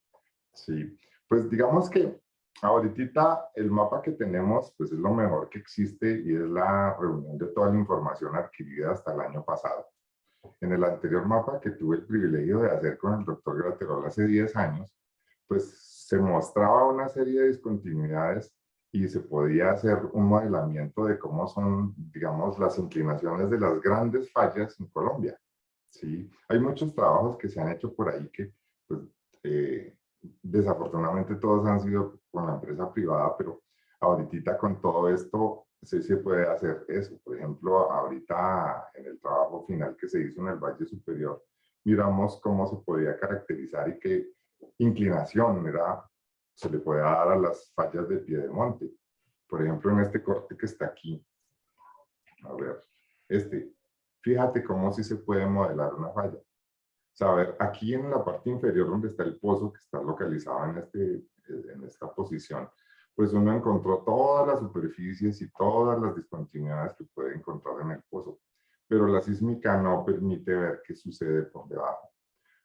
Sí, pues digamos que ahorita el mapa que tenemos pues es lo mejor que existe y es la reunión de toda la información adquirida hasta el año pasado. En el anterior mapa que tuve el privilegio de hacer con el doctor Graterol hace 10 años, pues se mostraba una serie de discontinuidades y se podía hacer un modelamiento de cómo son, digamos, las inclinaciones de las grandes fallas en Colombia. Sí, hay muchos trabajos que se han hecho por ahí que, pues, desafortunadamente todos han sido con la empresa privada, pero ahorita con todo esto sí se puede hacer eso. Por ejemplo, ahorita en el trabajo final que se hizo en el Valle Superior, miramos cómo se podía caracterizar y qué inclinación se le puede dar a las fallas de Piedemonte. Por ejemplo, en este corte que está aquí, a ver, fíjate cómo sí se puede modelar una falla. Saber, aquí en la parte inferior donde está el pozo que está localizado en esta posición, pues uno encontró todas las superficies y todas las discontinuidades que puede encontrar en el pozo, pero la sísmica no permite ver qué sucede por debajo.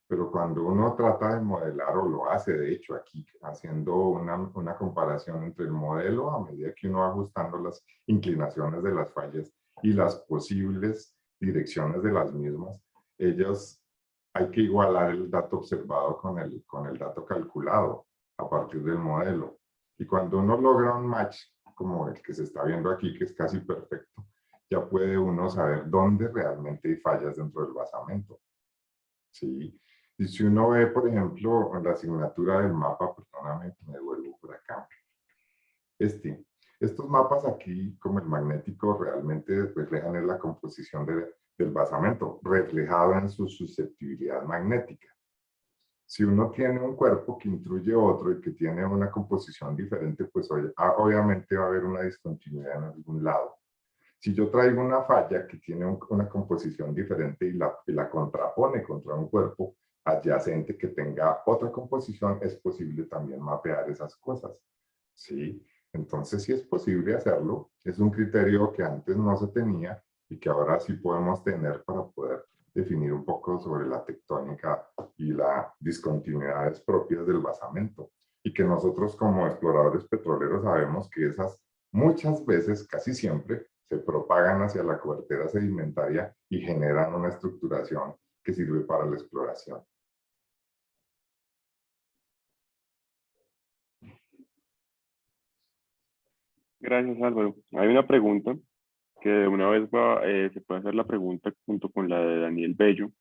Pero cuando uno trata de modelar, o lo hace de hecho aquí, haciendo una comparación entre el modelo a medida que uno va ajustando las inclinaciones de las fallas y las posibles direcciones de las mismas, ellas hay que igualar el dato observado con el dato calculado a partir del modelo. Y cuando uno logra un match, como el que se está viendo aquí, que es casi perfecto, ya puede uno saber dónde realmente hay fallas dentro del basamento. ¿Sí? Y si uno ve, por ejemplo, en la asignatura del mapa, perdóname, me devuelvo por acá. Estos mapas aquí, como el magnético, realmente reflejan la composición del basamento, reflejado en su susceptibilidad magnética. Si uno tiene un cuerpo que intruye otro y que tiene una composición diferente, pues obviamente va a haber una discontinuidad en algún lado. Si yo traigo una falla que tiene una composición diferente y la contrapone contra un cuerpo adyacente que tenga otra composición, es posible también mapear esas cosas. ¿Sí? Entonces sí es posible hacerlo. Es un criterio que antes no se tenía y que ahora sí podemos tener para poder definir un poco sobre la tectónica y las discontinuidades propias del basamento. Y que nosotros como exploradores petroleros sabemos que esas muchas veces, casi siempre, se propagan hacia la cobertura sedimentaria y generan una estructuración que sirve para la exploración. Gracias, Álvaro. Hay una pregunta que de una vez se puede hacer la pregunta junto con la de Daniel Bello,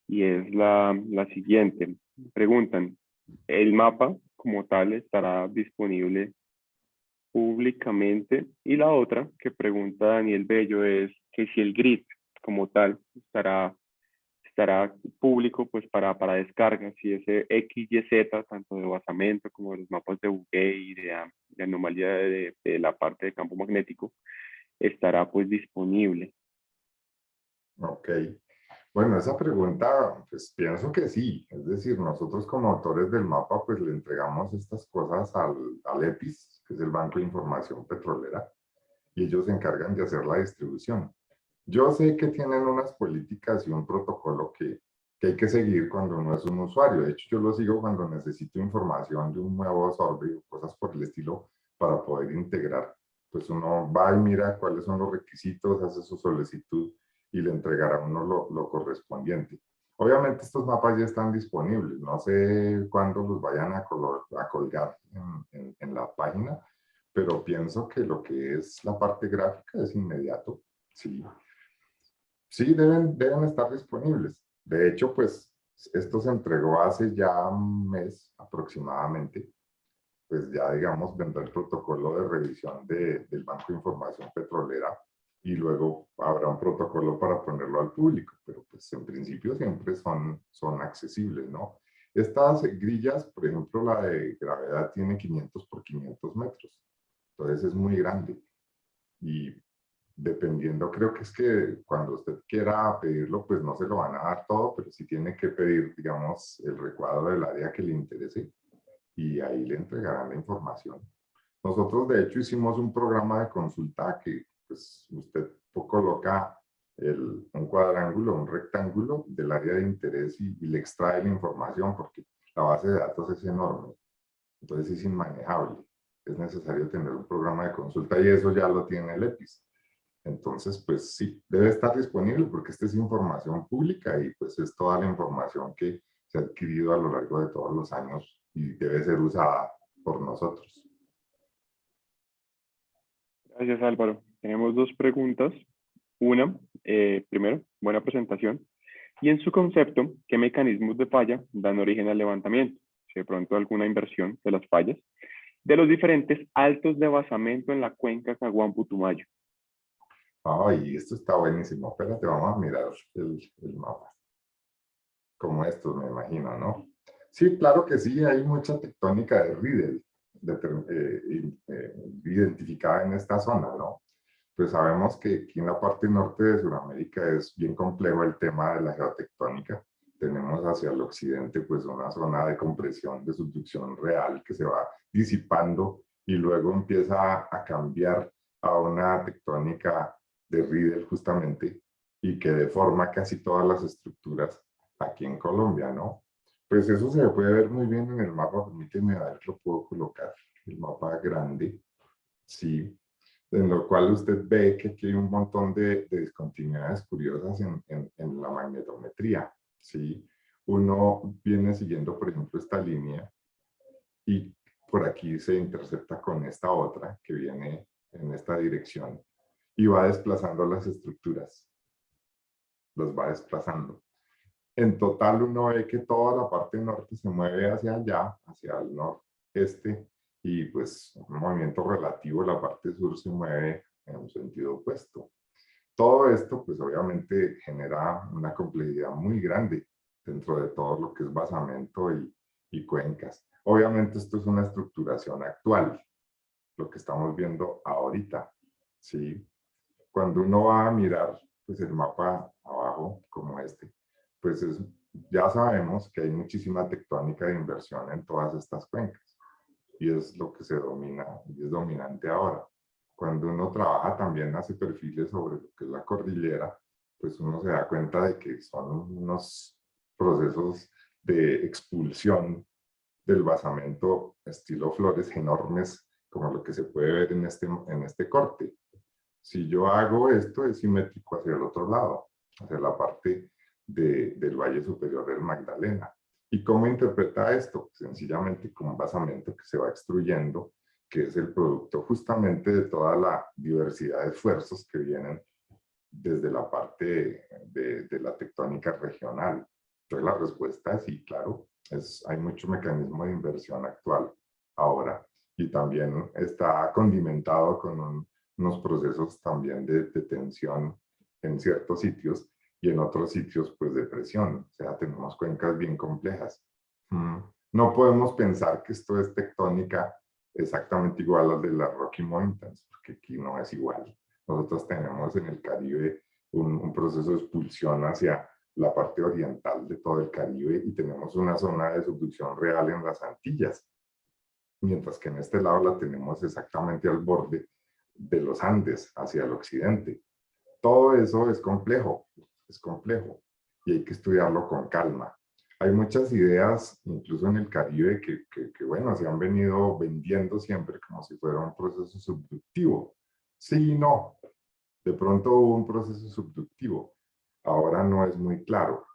y es la siguiente. Preguntan, ¿el mapa como tal estará disponible públicamente? Y la otra que pregunta Daniel Bello es que si el grid como tal estará público pues para descarga, si ese XYZ, tanto de basamento como de los mapas de Bugey y de anomalía de la parte de campo magnético, estará pues disponible. Ok. Bueno, esa pregunta, pues pienso que sí. Es decir, nosotros como autores del mapa, pues le entregamos estas cosas al EPIS, que es el Banco de Información Petrolera, y ellos se encargan de hacer la distribución. Yo sé que tienen unas políticas y un protocolo que hay que seguir cuando uno es un usuario. De hecho, yo lo sigo cuando necesito información de un nuevo sorbe o cosas por el estilo para poder integrar. Pues uno va y mira cuáles son los requisitos, hace su solicitud y le entregará a uno lo correspondiente. Obviamente estos mapas ya están disponibles. No sé cuándo los vayan a colgar en la página, pero pienso que lo que es la parte gráfica es inmediato. Sí, sí, deben estar disponibles. De hecho, pues esto se entregó hace ya un mes aproximadamente. Pues ya, digamos, vendrá el protocolo de revisión del Banco de Información Petrolera y luego habrá un protocolo para ponerlo al público, pero pues en principio siempre son accesibles, ¿no? Estas grillas, por ejemplo, la de gravedad tiene 500 por 500 metros, entonces es muy grande y dependiendo, creo que es que cuando usted quiera pedirlo, pues no se lo van a dar todo, pero sí tiene que pedir, digamos, el recuadro del área que le interese y ahí le entregarán la información. Nosotros, de hecho, hicimos un programa de consulta que pues, usted coloca un cuadrángulo, un rectángulo del área de interés y le extrae la información porque la base de datos es enorme. Entonces es inmanejable. Es necesario tener un programa de consulta y eso ya lo tiene el EPIS. Entonces, pues sí, debe estar disponible porque esta es información pública y pues es toda la información que se ha adquirido a lo largo de todos los años y debe ser usada por nosotros. Gracias, Álvaro. Tenemos dos preguntas. Una, primero, buena presentación. Y en su concepto, ¿qué mecanismos de falla dan origen al levantamiento? Si de pronto alguna inversión de las fallas de los diferentes altos de basamento en la cuenca Caguán-Putumayo. Ay, esto está buenísimo. Espérate, vamos a mirar el mapa. Como estos, me imagino, ¿no? Sí, claro que sí, hay mucha tectónica de Riedel identificada en esta zona, ¿no? Pues sabemos que aquí en la parte norte de Sudamérica es bien complejo el tema de la geotectónica. Tenemos hacia el occidente pues una zona de compresión, de subducción real que se va disipando y luego empieza a cambiar a una tectónica de Riedel justamente y que deforma casi todas las estructuras aquí en Colombia, ¿no? Pues eso se puede ver muy bien en el mapa, permíteme a ver, lo puedo colocar, el mapa grande, sí, en lo cual usted ve que aquí hay un montón de discontinuidades curiosas en la magnetometría, ¿sí? Uno viene siguiendo, por ejemplo, esta línea y por aquí se intercepta con esta otra que viene en esta dirección y va desplazando las estructuras, los va desplazando. En total uno ve que toda la parte norte se mueve hacia allá, hacia el noreste, y pues un movimiento relativo, la parte sur se mueve en un sentido opuesto. Todo esto pues obviamente genera una complejidad muy grande dentro de todo lo que es basamento y cuencas. Obviamente esto es una estructuración actual, lo que estamos viendo ahorita, ¿sí? Cuando uno va a mirar pues el mapa abajo como este, pues ya sabemos que hay muchísima tectónica de inversión en todas estas cuencas y es lo que se domina y es dominante ahora. Cuando uno trabaja también hace perfiles sobre lo que es la cordillera, pues uno se da cuenta de que son unos procesos de expulsión del basamento estilo flores enormes como lo que se puede ver en este corte. Si yo hago esto es simétrico hacia el otro lado, hacia la parte del Valle Superior del Magdalena. ¿Y cómo interpreta esto? Sencillamente como un basamento que se va extruyendo, que es el producto justamente de toda la diversidad de esfuerzos que vienen desde la parte de la tectónica regional. Entonces la respuesta es sí, claro, hay mucho mecanismo de inversión actual ahora y también está condimentado con unos procesos también de tensión en ciertos sitios y en otros sitios pues de presión. O sea, tenemos cuencas bien complejas. No podemos pensar que esto es tectónica exactamente igual a la de las Rocky Mountains, porque aquí no es igual. Nosotros tenemos en el Caribe un proceso de expulsión hacia la parte oriental de todo el Caribe y tenemos una zona de subducción real en las Antillas, mientras que en este lado la tenemos exactamente al borde de los Andes, hacia el occidente. Todo eso es complejo y hay que estudiarlo con calma. Hay muchas ideas, incluso en el Caribe, que bueno, se han venido vendiendo siempre como si fuera un proceso subductivo. Sí y no. De pronto hubo un proceso subductivo. Ahora no es muy claro.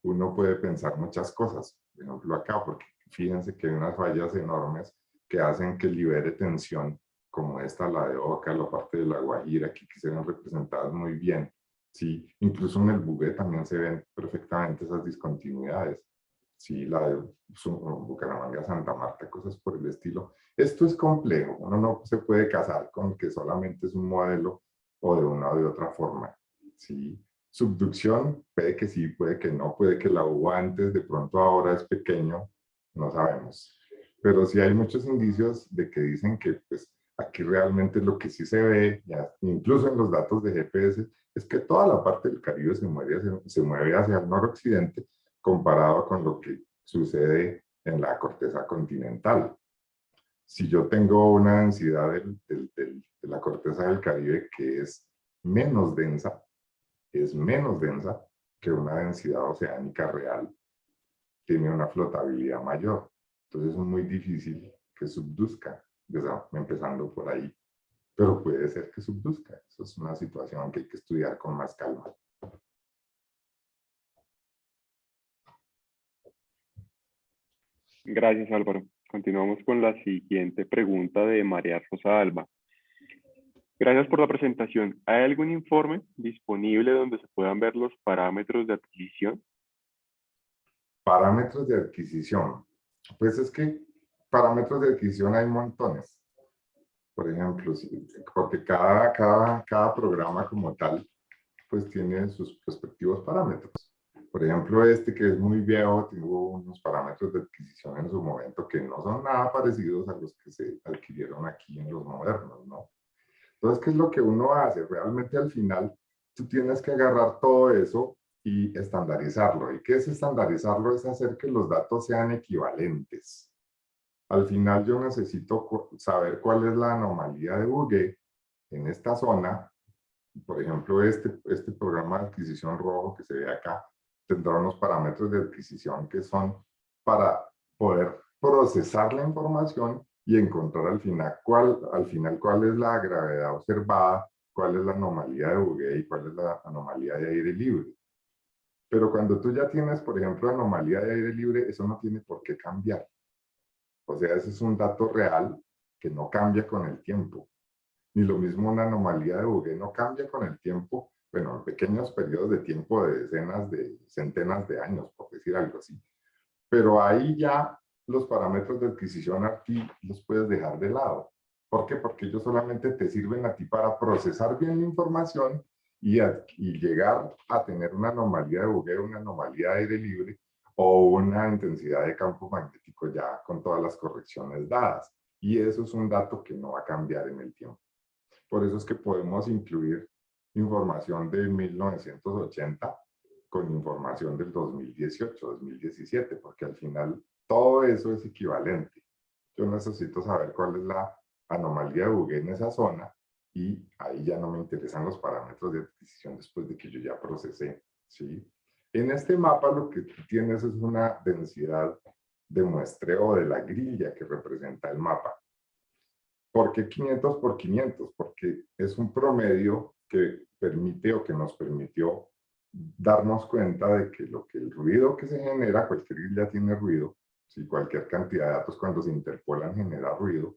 Uno puede pensar muchas cosas. Por ejemplo, acá, porque fíjense que hay unas fallas enormes que hacen que libere tensión, como esta, la de Oca, la parte de la Guajira, que quisieron representadas muy bien. Sí, incluso en el Bugué también se ven perfectamente esas discontinuidades. Sí, la de Bucaramanga, Santa Marta, cosas por el estilo. Esto es complejo. Uno no se puede casar con que solamente es un modelo o de una o de otra forma, ¿sí? Subducción, puede que sí, puede que no, puede que la hubo antes, de pronto ahora es pequeño, no sabemos. Pero sí hay muchos indicios de que dicen que pues, aquí realmente lo que sí se ve, ya, incluso en los datos de GPS, es que toda la parte del Caribe se mueve hacia el noroccidente comparado con lo que sucede en la corteza continental. Si yo tengo una densidad de la corteza del Caribe que es menos densa que una densidad oceánica real, tiene una flotabilidad mayor. Entonces es muy difícil que subduzca, empezando por ahí. Pero puede ser que subduzca. Eso es una situación que hay que estudiar con más calma. Gracias, Álvaro. Continuamos con la siguiente pregunta de María Rosa Alba. Gracias por la presentación. ¿Hay algún informe disponible donde se puedan ver los parámetros de adquisición? Parámetros de adquisición. Pues es que parámetros de adquisición hay montones. Por ejemplo, porque cada programa como tal, pues tiene sus respectivos parámetros. Por ejemplo, este que es muy viejo, tuvo unos parámetros de adquisición en su momento que no son nada parecidos a los que se adquirieron aquí en los modernos, ¿no? Entonces, ¿qué es lo que uno hace? Realmente al final, tú tienes que agarrar todo eso y estandarizarlo. ¿Y qué es estandarizarlo? Es hacer que los datos sean equivalentes. Al final yo necesito saber cuál es la anomalía de bugue en esta zona. Por ejemplo, este programa de adquisición rojo que se ve acá tendrá unos parámetros de adquisición que son para poder procesar la información y encontrar al final cuál es la gravedad observada, cuál es la anomalía de bugue y cuál es la anomalía de aire libre. Pero cuando tú ya tienes, por ejemplo, anomalía de aire libre, eso no tiene por qué cambiar. O sea, ese es un dato real que no cambia con el tiempo. Ni lo mismo una anomalía de bugue no cambia con el tiempo, bueno, en pequeños periodos de tiempo de decenas de centenas de años, por decir algo así. Pero ahí ya los parámetros de adquisición aquí los puedes dejar de lado. ¿Por qué? Porque ellos solamente te sirven a ti para procesar bien la información y llegar a tener una anomalía de bugue, una anomalía de aire libre o una intensidad de campo magnético ya con todas las correcciones dadas. Y eso es un dato que no va a cambiar en el tiempo. Por eso es que podemos incluir información de 1980 con información del 2018, 2017, porque al final todo eso es equivalente. Yo necesito saber cuál es la anomalía de bugue en esa zona y ahí ya no me interesan los parámetros de adquisición después de que yo ya procesé, ¿sí? En este mapa lo que tú tienes es una densidad de muestreo de la grilla que representa el mapa. ¿Por qué 500 por 500? Porque es un promedio que permite o que nos permitió darnos cuenta de que el ruido que se genera, cualquier grilla tiene ruido, si cualquier cantidad de datos cuando se interpolan genera ruido,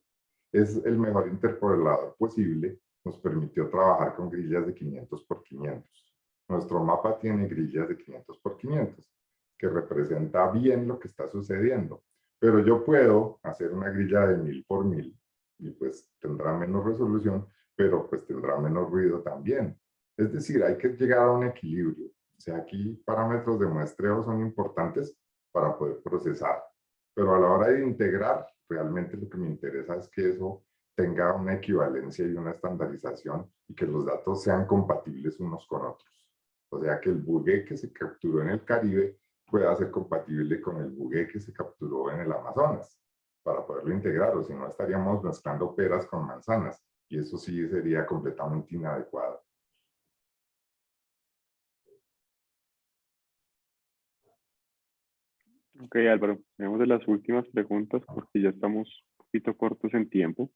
es el mejor interpolador posible, nos permitió trabajar con grillas de 500 por 500. Nuestro mapa tiene grillas de 500 por 500, que representa bien lo que está sucediendo. Pero yo puedo hacer una grilla de 1000 por 1000 y pues tendrá menos resolución, pero pues tendrá menos ruido también. Es decir, hay que llegar a un equilibrio. O sea, aquí parámetros de muestreo son importantes para poder procesar, pero a la hora de integrar, realmente lo que me interesa es que eso tenga una equivalencia y una estandarización y que los datos sean compatibles unos con otros. O sea, que el bugue que se capturó en el Caribe pueda ser compatible con el bugue que se capturó en el Amazonas para poderlo integrar, o si no estaríamos mezclando peras con manzanas y eso sí sería completamente inadecuado. Ok, Álvaro, tenemos de las últimas preguntas porque ya estamos un poquito cortos en tiempo.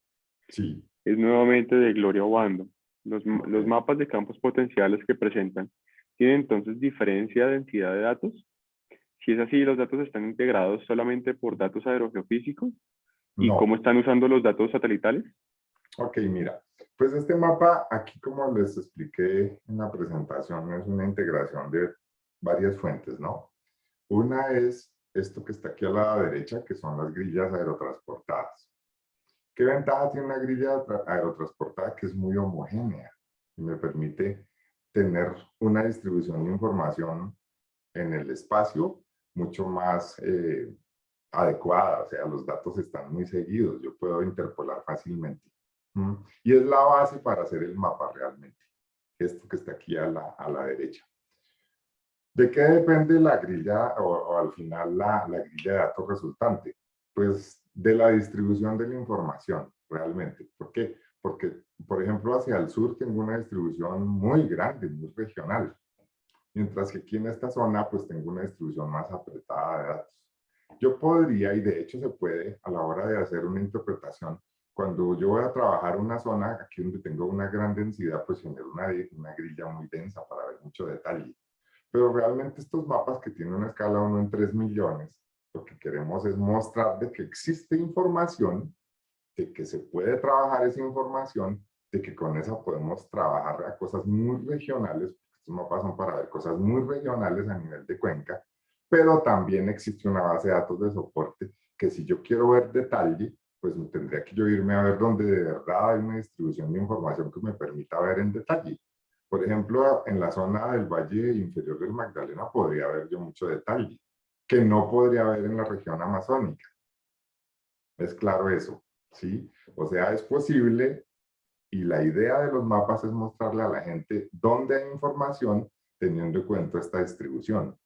Sí. Es nuevamente de Gloria Obando. Los Okay. mapas de campos potenciales que presentan, ¿tienen entonces diferencia de densidad de datos? Si es así, ¿los datos están integrados solamente por datos aerogeofísicos? ¿Y No. cómo están usando los datos satelitales? Ok, mira, pues este mapa aquí, como les expliqué en la presentación, es una integración de varias fuentes, ¿no? Una es esto que está aquí a la derecha, que son las grillas aerotransportadas. ¿Qué ventaja tiene una grilla aerotransportada? Que es muy homogénea. y me permite tener una distribución de información en el espacio mucho más adecuada, o sea, los datos están muy seguidos, yo puedo interpolar fácilmente. Y es la base para hacer el mapa realmente, esto que está aquí a la derecha. ¿De qué depende la grilla o al final la grilla de datos resultante? Pues de la distribución de la información, realmente. ¿Por qué? Porque, por ejemplo, hacia el sur tengo una distribución muy grande, muy regional. Mientras que aquí en esta zona, pues tengo una distribución más apretada de datos. Yo podría, y de hecho se puede, a la hora de hacer una interpretación, cuando yo voy a trabajar una zona, aquí donde tengo una gran densidad, pues genero una grilla muy densa para ver mucho detalle. Pero realmente estos mapas que tienen una escala 1 en 3 millones, lo que queremos es mostrar de que existe información, de que se puede trabajar esa información, de que con esa podemos trabajar a cosas muy regionales, porque estos mapas son para ver cosas muy regionales a nivel de cuenca, pero también existe una base de datos de soporte que si yo quiero ver detalle, pues tendría que yo irme a ver donde de verdad hay una distribución de información que me permita ver en detalle. Por ejemplo, en la zona del Valle Inferior del Magdalena podría haber yo mucho detalle, que no podría haber en la región amazónica. Es claro eso, ¿sí? O sea, es posible y la idea de los mapas es mostrarle a la gente dónde hay información teniendo en cuenta esta distribución.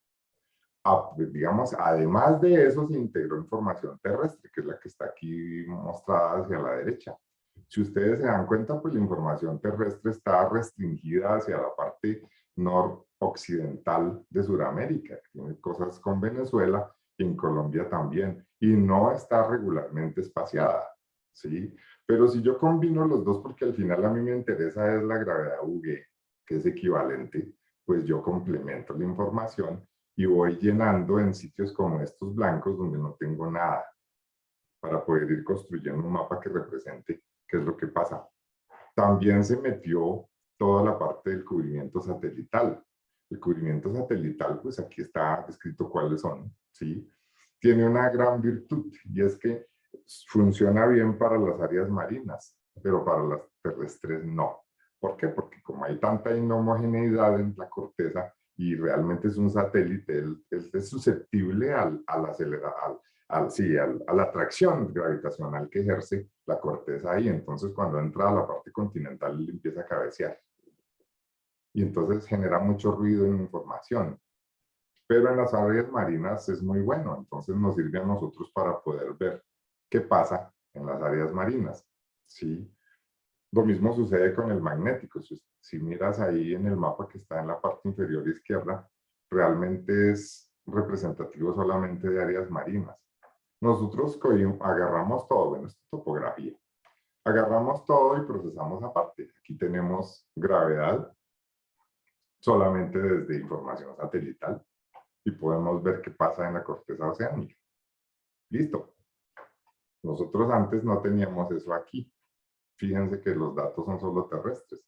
Digamos, además de eso se integró información terrestre, que es la que está aquí mostrada hacia la derecha. Si ustedes se dan cuenta, pues la información terrestre está restringida hacia la parte noroccidental de Sudamérica. Tiene cosas con Venezuela y en Colombia también. Y no está regularmente espaciada, ¿sí? Pero si yo combino los dos, porque al final a mí me interesa es la gravedad UG, que es equivalente, pues yo complemento la información y voy llenando en sitios como estos blancos donde no tengo nada para poder ir construyendo un mapa que represente qué es lo que pasa. También se metió toda la parte del cubrimiento satelital. El cubrimiento satelital, pues aquí está descrito cuáles son, ¿sí? Tiene una gran virtud y es que funciona bien para las áreas marinas, pero para las terrestres no. ¿Por qué? Porque como hay tanta inhomogeneidad en la corteza y realmente es un satélite, él es susceptible a la atracción gravitacional que ejerce la corteza ahí. Entonces, cuando entra a la parte continental, él empieza a cabecear. Y entonces genera mucho ruido en información. Pero en las áreas marinas es muy bueno. Entonces, nos sirve a nosotros para poder ver qué pasa en las áreas marinas. ¿Sí? Lo mismo sucede con el magnético. Si miras ahí en el mapa que está en la parte inferior izquierda, realmente es representativo solamente de áreas marinas. Nosotros agarramos todo, bueno, esto es topografía. Agarramos todo y procesamos aparte. Aquí tenemos gravedad, solamente desde información satelital, y podemos ver qué pasa en la corteza oceánica. Listo. Nosotros antes no teníamos eso aquí. Fíjense que los datos son solo terrestres.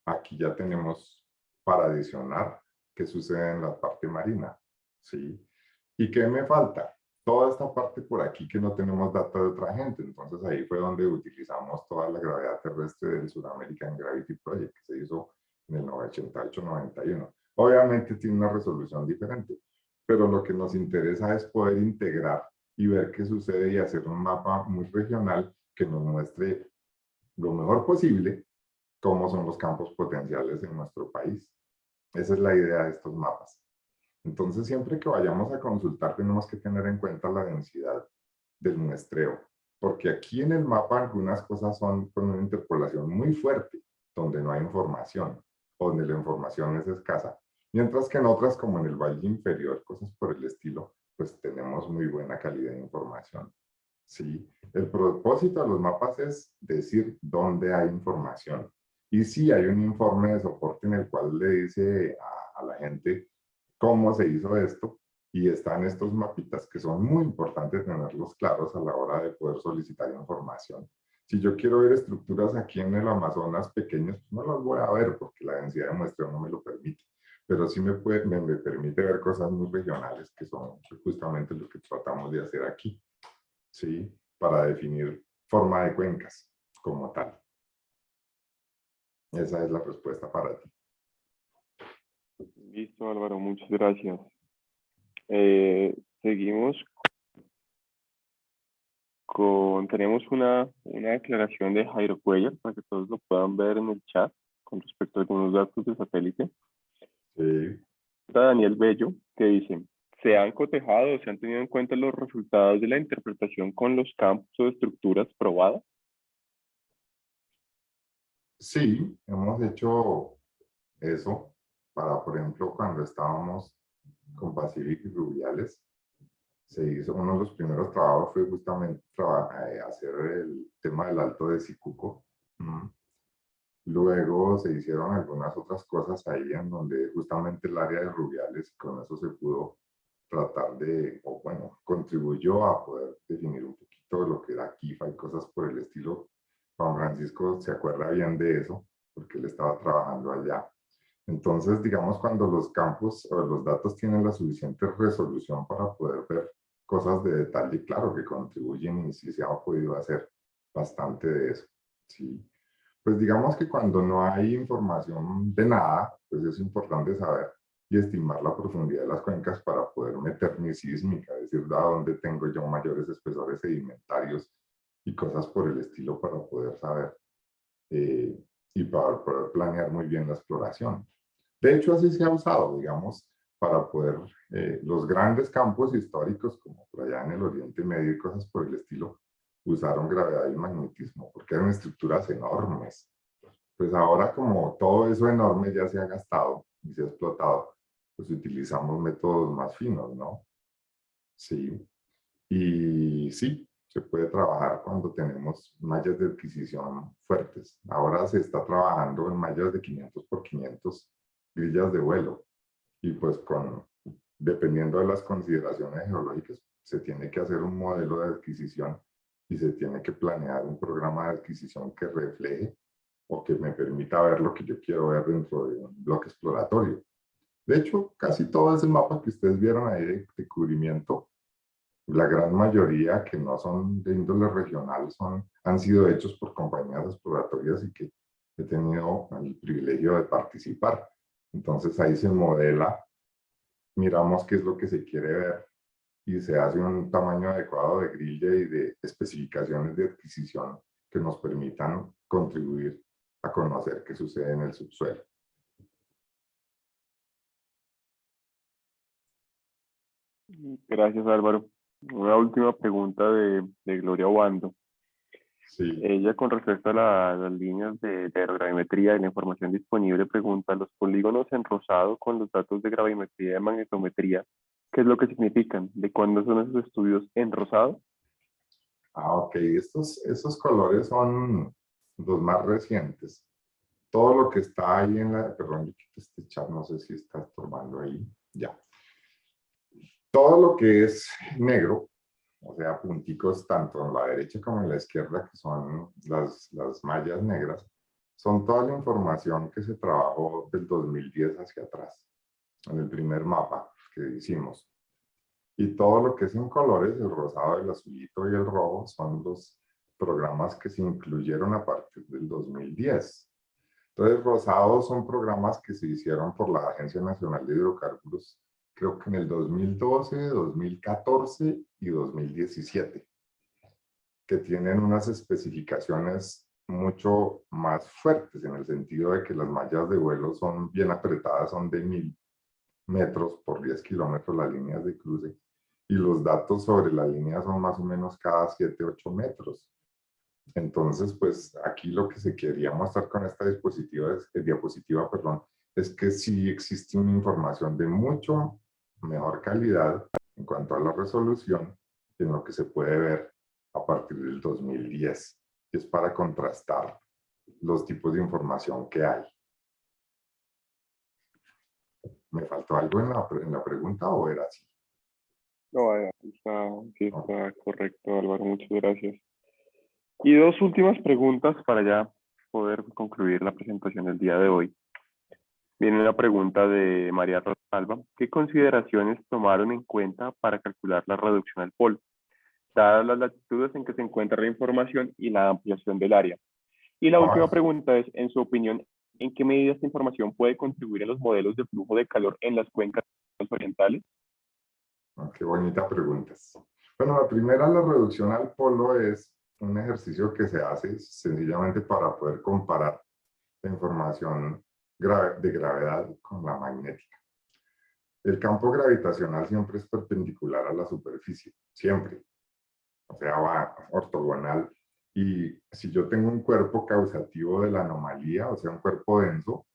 Aquí ya tenemos para adicionar qué sucede en la parte marina. ¿Sí? ¿Y qué me falta? Toda esta parte por aquí que no tenemos data de otra gente. Entonces ahí fue donde utilizamos toda la gravedad terrestre del Sudamerican Gravity Project, que se hizo en el 88-91. Obviamente tiene una resolución diferente, pero lo que nos interesa es poder integrar y ver qué sucede y hacer un mapa muy regional que nos muestre lo mejor posible cómo son los campos potenciales en nuestro país. Esa es la idea de estos mapas. Entonces, siempre que vayamos a consultar, tenemos que tener en cuenta la densidad del muestreo, porque aquí en el mapa algunas cosas son con una interpolación muy fuerte, donde no hay información, donde la información es escasa, mientras que en otras, como en el Valle Inferior, cosas por el estilo, pues tenemos muy buena calidad de información. ¿Sí? El propósito de los mapas es decir dónde hay información. Y sí hay un informe de soporte en el cual le dice a la gente cómo se hizo esto, y están estos mapitas que son muy importantes tenerlos claros a la hora de poder solicitar información. Si yo quiero ver estructuras aquí en el Amazonas pequeñas, pues no las voy a ver porque la densidad de muestreo no me lo permite, pero sí me permite ver cosas muy regionales que son justamente lo que tratamos de hacer aquí, ¿sí? Para definir forma de cuencas como tal. Esa es la respuesta para ti. Listo, Álvaro, muchas gracias. Seguimos tenemos una declaración de Jairo Cuellar para que todos lo puedan ver en el chat con respecto a algunos datos de satélite. Sí. Está Daniel Bello, que dice: ¿se han cotejado o se han tenido en cuenta los resultados de la interpretación con los campos o estructuras probadas? Sí, hemos hecho eso para, por ejemplo, cuando estábamos con Pacific y Rubiales, se hizo, uno de los primeros trabajos fue justamente hacer el tema del Alto de Sicuco. Luego se hicieron algunas otras cosas ahí en donde justamente el área de Rubiales, con eso se pudo tratar de, o bueno, contribuyó a poder definir un poquito de lo que era Kifa y cosas por el estilo. Juan Francisco se acuerda bien de eso, porque él estaba trabajando allá. Entonces, digamos, cuando los campos o los datos tienen la suficiente resolución para poder ver cosas de detalle, claro que contribuyen y sí se ha podido hacer bastante de eso. Sí. Pues digamos que cuando no hay información de nada, pues es importante saber y estimar la profundidad de las cuencas para poder meter mi sísmica, es decir, a dónde tengo yo mayores espesores sedimentarios y cosas por el estilo para poder saber y para poder planear muy bien la exploración. De hecho, así se ha usado, digamos, para poder, los grandes campos históricos, como por allá en el Oriente Medio y cosas por el estilo, usaron gravedad y magnetismo, porque eran estructuras enormes. Pues ahora, como todo eso enorme ya se ha gastado y se ha explotado, pues utilizamos métodos más finos, ¿no? Sí. Y sí, se puede trabajar cuando tenemos mallas de adquisición fuertes. Ahora se está trabajando en mallas de 500 por 500 grillas de vuelo. Y pues dependiendo de las consideraciones geológicas, se tiene que hacer un modelo de adquisición y se tiene que planear un programa de adquisición que refleje o que me permita ver lo que yo quiero ver dentro de un bloque exploratorio. De hecho, casi todo ese mapa que ustedes vieron ahí de cubrimiento, la gran mayoría que no son de índole regional han sido hechos por compañías exploratorias y que he tenido el privilegio de participar. Entonces ahí se modela, miramos qué es lo que se quiere ver y se hace un tamaño adecuado de grilla y de especificaciones de adquisición que nos permitan contribuir a conocer qué sucede en el subsuelo. Gracias, Álvaro. Una última pregunta de Gloria Obando. Sí. Ella, con respecto a las líneas de aerogravimetría y la información disponible, pregunta: los polígonos en rosado con los datos de gravimetría y de magnetometría, ¿qué es lo que significan? ¿De cuándo son esos estudios en rosado? Ok, esos colores son los más recientes. Todo lo que está ahí en la, perdón, yo quito este chat, no sé si está estorbando ahí, ya. Todo lo que es negro, o sea, punticos tanto en la derecha como en la izquierda, que son las mallas negras, son toda la información que se trabajó del 2010 hacia atrás, en el primer mapa que hicimos. Y todo lo que es en colores, el rosado, el azulito y el rojo, son los programas que se incluyeron a partir del 2010. Entonces, rosados son programas que se hicieron por la Agencia Nacional de Hidrocarburos, creo que en el 2012, 2014 y 2017, que tienen unas especificaciones mucho más fuertes en el sentido de que las mallas de vuelo son bien apretadas, son de 1000 metros por 10 kilómetros las líneas de cruce, y los datos sobre la línea son más o menos cada 7, 8 metros. Entonces, pues aquí lo que se quería mostrar con esta diapositiva, es que sí existe una información de mucho mejor calidad en cuanto a la resolución en lo que se puede ver a partir del 2010. Y es para contrastar los tipos de información que hay. ¿Me faltó algo en la pregunta o era así? No, sí está correcto, Álvaro, muchas gracias. Y dos últimas preguntas para ya poder concluir la presentación del día de hoy. Viene una pregunta de María Rosalba: ¿qué consideraciones tomaron en cuenta para calcular la reducción al polvo, dadas las latitudes en que se encuentra la información y la ampliación del área? Y la última pregunta es: en su opinión, ¿En qué medida esta información puede contribuir en los modelos de flujo de calor en las cuencas orientales? Qué bonita pregunta. Bueno, la primera, la reducción al polo, es un ejercicio que se hace sencillamente para poder comparar la información de gravedad con la magnética. El campo gravitacional siempre es perpendicular a la superficie, siempre. O sea, va ortogonal. Y si yo tengo un cuerpo causativo de la anomalía, o sea, un cuerpo denso,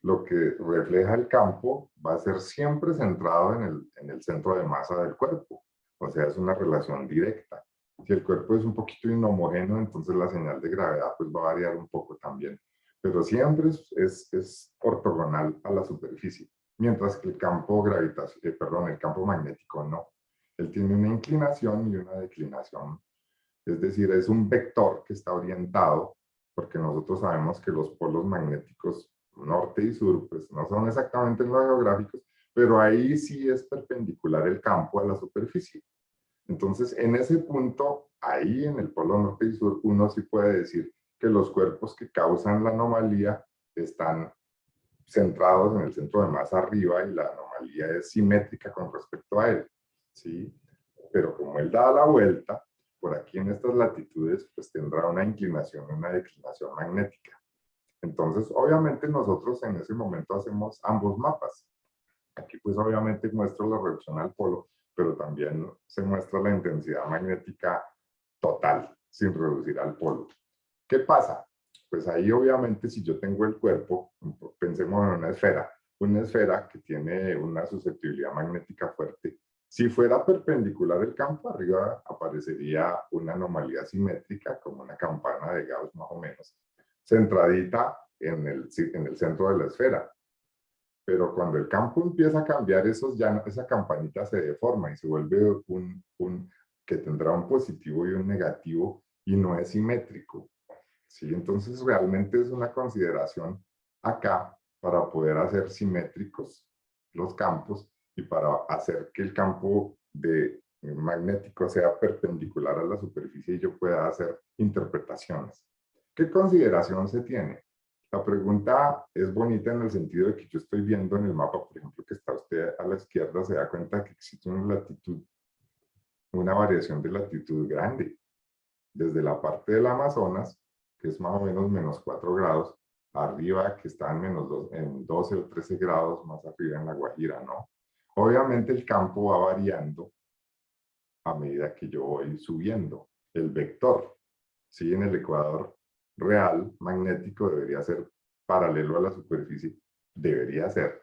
lo que refleja el campo va a ser siempre centrado en el centro de masa del cuerpo. O sea, es una relación directa. Si el cuerpo es un poquito inhomogéneo, entonces la señal de gravedad pues va a variar un poco también. Pero siempre es ortogonal a la superficie. Mientras que el campo gravitacional, el campo magnético no. Él tiene una inclinación y una declinación. Es decir, es un vector que está orientado, porque nosotros sabemos que los polos magnéticos norte y sur, pues no son exactamente en los geográficos, pero ahí sí es perpendicular el campo a la superficie. Entonces, en ese punto, ahí en el polo norte y sur, uno sí puede decir que los cuerpos que causan la anomalía están centrados en el centro de masa arriba y la anomalía es simétrica con respecto a él, ¿sí? Pero como él da la vuelta, por aquí en estas latitudes, pues tendrá una inclinación, una declinación magnética. Entonces, obviamente nosotros en ese momento hacemos ambos mapas. Aquí pues obviamente muestro la reducción al polo, pero también se muestra la intensidad magnética total, sin reducir al polo. ¿Qué pasa? Pues ahí obviamente si yo tengo el cuerpo, pensemos en una esfera que tiene una susceptibilidad magnética fuerte. Si fuera perpendicular el campo, arriba aparecería una anomalía simétrica, como una campana de Gauss más o menos, centradita en el centro de la esfera. Pero cuando el campo empieza a cambiar, esa campanita se deforma y se vuelve que tendrá un positivo y un negativo y no es simétrico. ¿Sí? Entonces realmente es una consideración acá para poder hacer simétricos los campos y para hacer que el campo magnético sea perpendicular a la superficie y yo pueda hacer interpretaciones. ¿Qué consideración se tiene? La pregunta es bonita en el sentido de que yo estoy viendo en el mapa, por ejemplo, que está usted a la izquierda, se da cuenta que existe una variación de latitud grande. Desde la parte del Amazonas, que es más o menos menos 4 grados, arriba que está en 12 o 13 grados más arriba en La Guajira, ¿no? Obviamente el campo va variando a medida que yo voy subiendo. El vector, ¿sí? En el ecuador real magnético debería ser paralelo a la superficie, debería ser.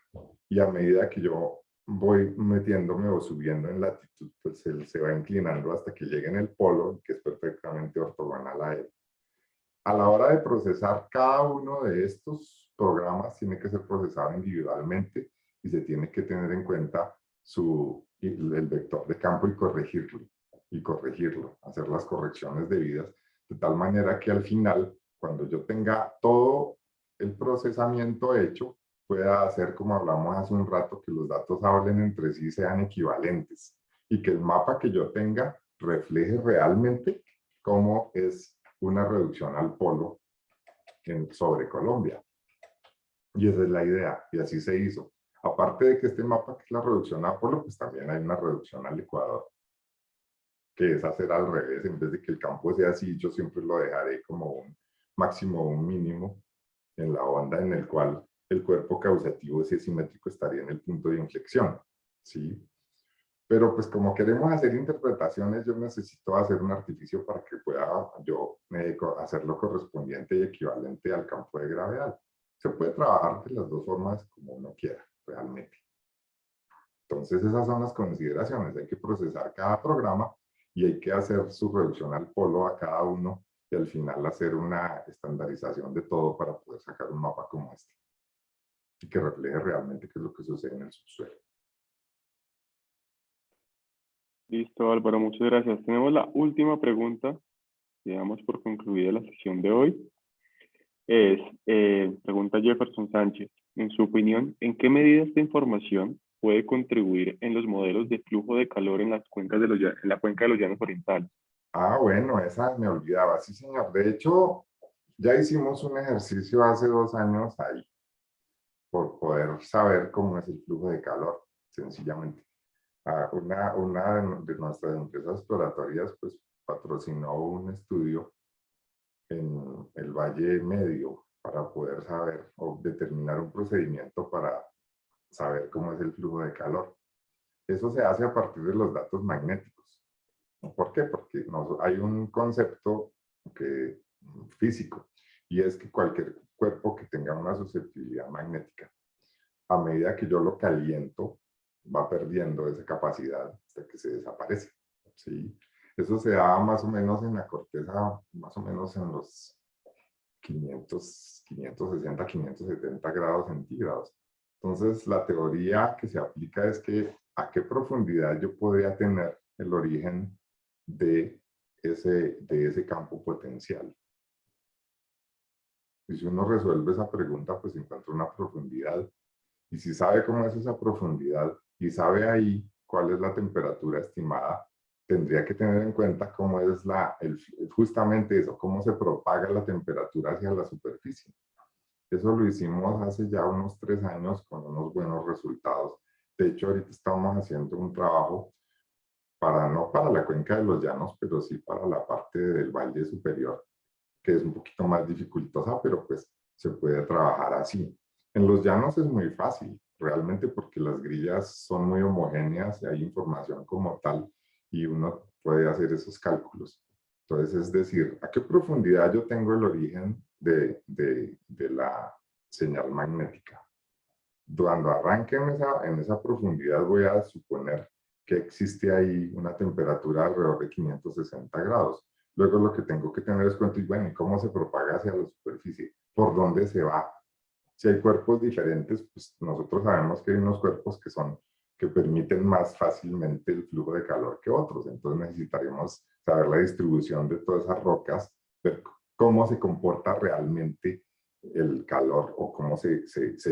Y a medida que yo voy metiéndome o subiendo en latitud, pues él se va inclinando hasta que llegue en el polo, que es perfectamente ortogonal a él. A la hora de procesar cada uno de estos programas, tiene que ser procesado individualmente y se tiene que tener en cuenta el vector de campo y corregirlo, hacer las correcciones debidas, de tal manera que al final, cuando yo tenga todo el procesamiento hecho, pueda hacer como hablamos hace un rato, que los datos hablen entre sí, sean equivalentes y que el mapa que yo tenga refleje realmente cómo es una reducción al polo sobre Colombia. Y esa es la idea, y así se hizo. Aparte de que este mapa, que es la reducción al polo, pues también hay una reducción al Ecuador, que es hacer al revés. En vez de que el campo sea así, yo siempre lo dejaré como un máximo o un mínimo en la onda en el cual el cuerpo causativo, si es simétrico, estaría en el punto de inflexión, ¿sí? Pero pues como queremos hacer interpretaciones, yo necesito hacer un artificio para que pueda yo hacerlo correspondiente y equivalente al campo de gravedad. Se puede trabajar de las dos formas como uno quiera, realmente. Entonces esas son las consideraciones. Hay que procesar cada programa y hay que hacer su reducción al polo a cada uno y al final hacer una estandarización de todo para poder sacar un mapa como este y que refleje realmente qué es lo que sucede en el subsuelo. Listo, Álvaro, muchas gracias. Tenemos la última pregunta, y damos por concluida la sesión de hoy. Pregunta Jefferson Sánchez. En su opinión, ¿en qué medida esta información puede contribuir en los modelos de flujo de calor en las cuencas en la cuenca de los llanos orientales? Ah, bueno, esa me olvidaba. Sí, señor. De hecho, Ya hicimos un ejercicio hace 2 años ahí, por poder saber cómo es el flujo de calor, sencillamente. Una de nuestras empresas exploratorias pues, patrocinó un estudio en el Valle Medio para poder saber o determinar un procedimiento para saber cómo es el flujo de calor. Eso se hace a partir de los datos magnéticos. ¿Por qué? Porque hay un concepto físico, y es que cualquier cuerpo que tenga una susceptibilidad magnética, a medida que yo lo caliento, va perdiendo esa capacidad hasta que se desaparece. ¿Sí? Eso se da más o menos en la corteza, más o menos en los 560, 570 grados centígrados. Entonces, la teoría que se aplica es que a qué profundidad yo podría tener el origen de ese campo potencial. Y si uno resuelve esa pregunta, pues encuentra una profundidad. Y si sabe cómo es esa profundidad y sabe ahí cuál es la temperatura estimada, tendría que tener en cuenta cómo es justamente eso, cómo se propaga la temperatura hacia la superficie. Eso lo hicimos hace ya unos 3 años con unos buenos resultados. De hecho, ahorita estamos haciendo un trabajo no para la cuenca de los llanos, pero sí para la parte del Valle Superior, que es un poquito más dificultosa, pero pues se puede trabajar así. En los llanos es muy fácil, realmente, porque las grillas son muy homogéneas y hay información como tal, y uno puede hacer esos cálculos. Entonces, es decir, ¿a qué profundidad yo tengo el origen de la señal magnética? Cuando arranque en esa profundidad, voy a suponer que existe ahí una temperatura alrededor de 560 grados. Luego lo que tengo que tener es cuenta, y bueno, ¿y cómo se propaga hacia la superficie? ¿Por dónde se va? Si hay cuerpos diferentes, pues nosotros sabemos que hay unos cuerpos que permiten más fácilmente el flujo de calor que otros. Entonces necesitaremos saber la distribución de todas esas rocas, ver cómo se comporta realmente el calor o cómo se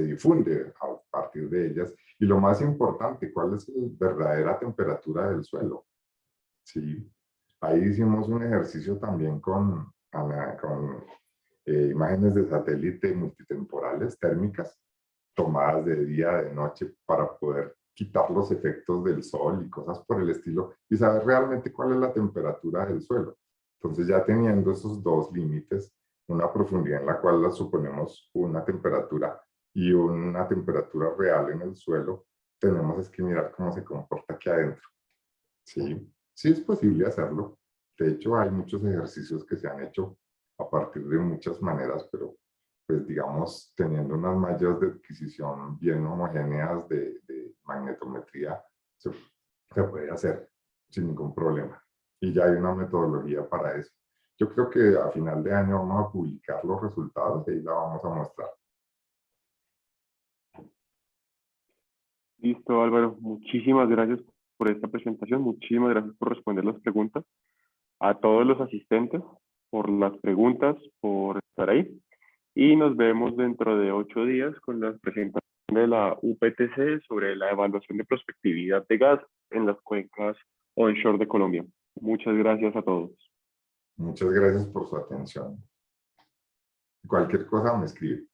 difunde a partir de ellas. Y lo más importante, ¿cuál es la verdadera temperatura del suelo? Sí. Ahí hicimos un ejercicio también con imágenes de satélite multitemporales térmicas tomadas de día, de noche, para poder quitar los efectos del sol y cosas por el estilo, y saber realmente cuál es la temperatura del suelo. Entonces, ya teniendo esos dos límites, una profundidad en la cual la suponemos una temperatura y una temperatura real en el suelo, tenemos es que mirar cómo se comporta aquí adentro. Sí, sí es posible hacerlo. De hecho, hay muchos ejercicios que se han hecho a partir de muchas maneras, pero pues digamos, teniendo unas mallas de adquisición bien homogéneas de magnetometría, se puede hacer sin ningún problema. Y ya hay una metodología para eso. Yo creo que a final de año vamos a publicar los resultados y ahí la vamos a mostrar. Listo, Álvaro. Muchísimas gracias por esta presentación. Muchísimas gracias por responder las preguntas. A todos los asistentes por las preguntas, por estar ahí. Y nos vemos dentro de 8 días con la presentación de la UPTC sobre la evaluación de prospectividad de gas en las cuencas onshore de Colombia. Muchas gracias a todos. Muchas gracias por su atención. Cualquier cosa me escribe.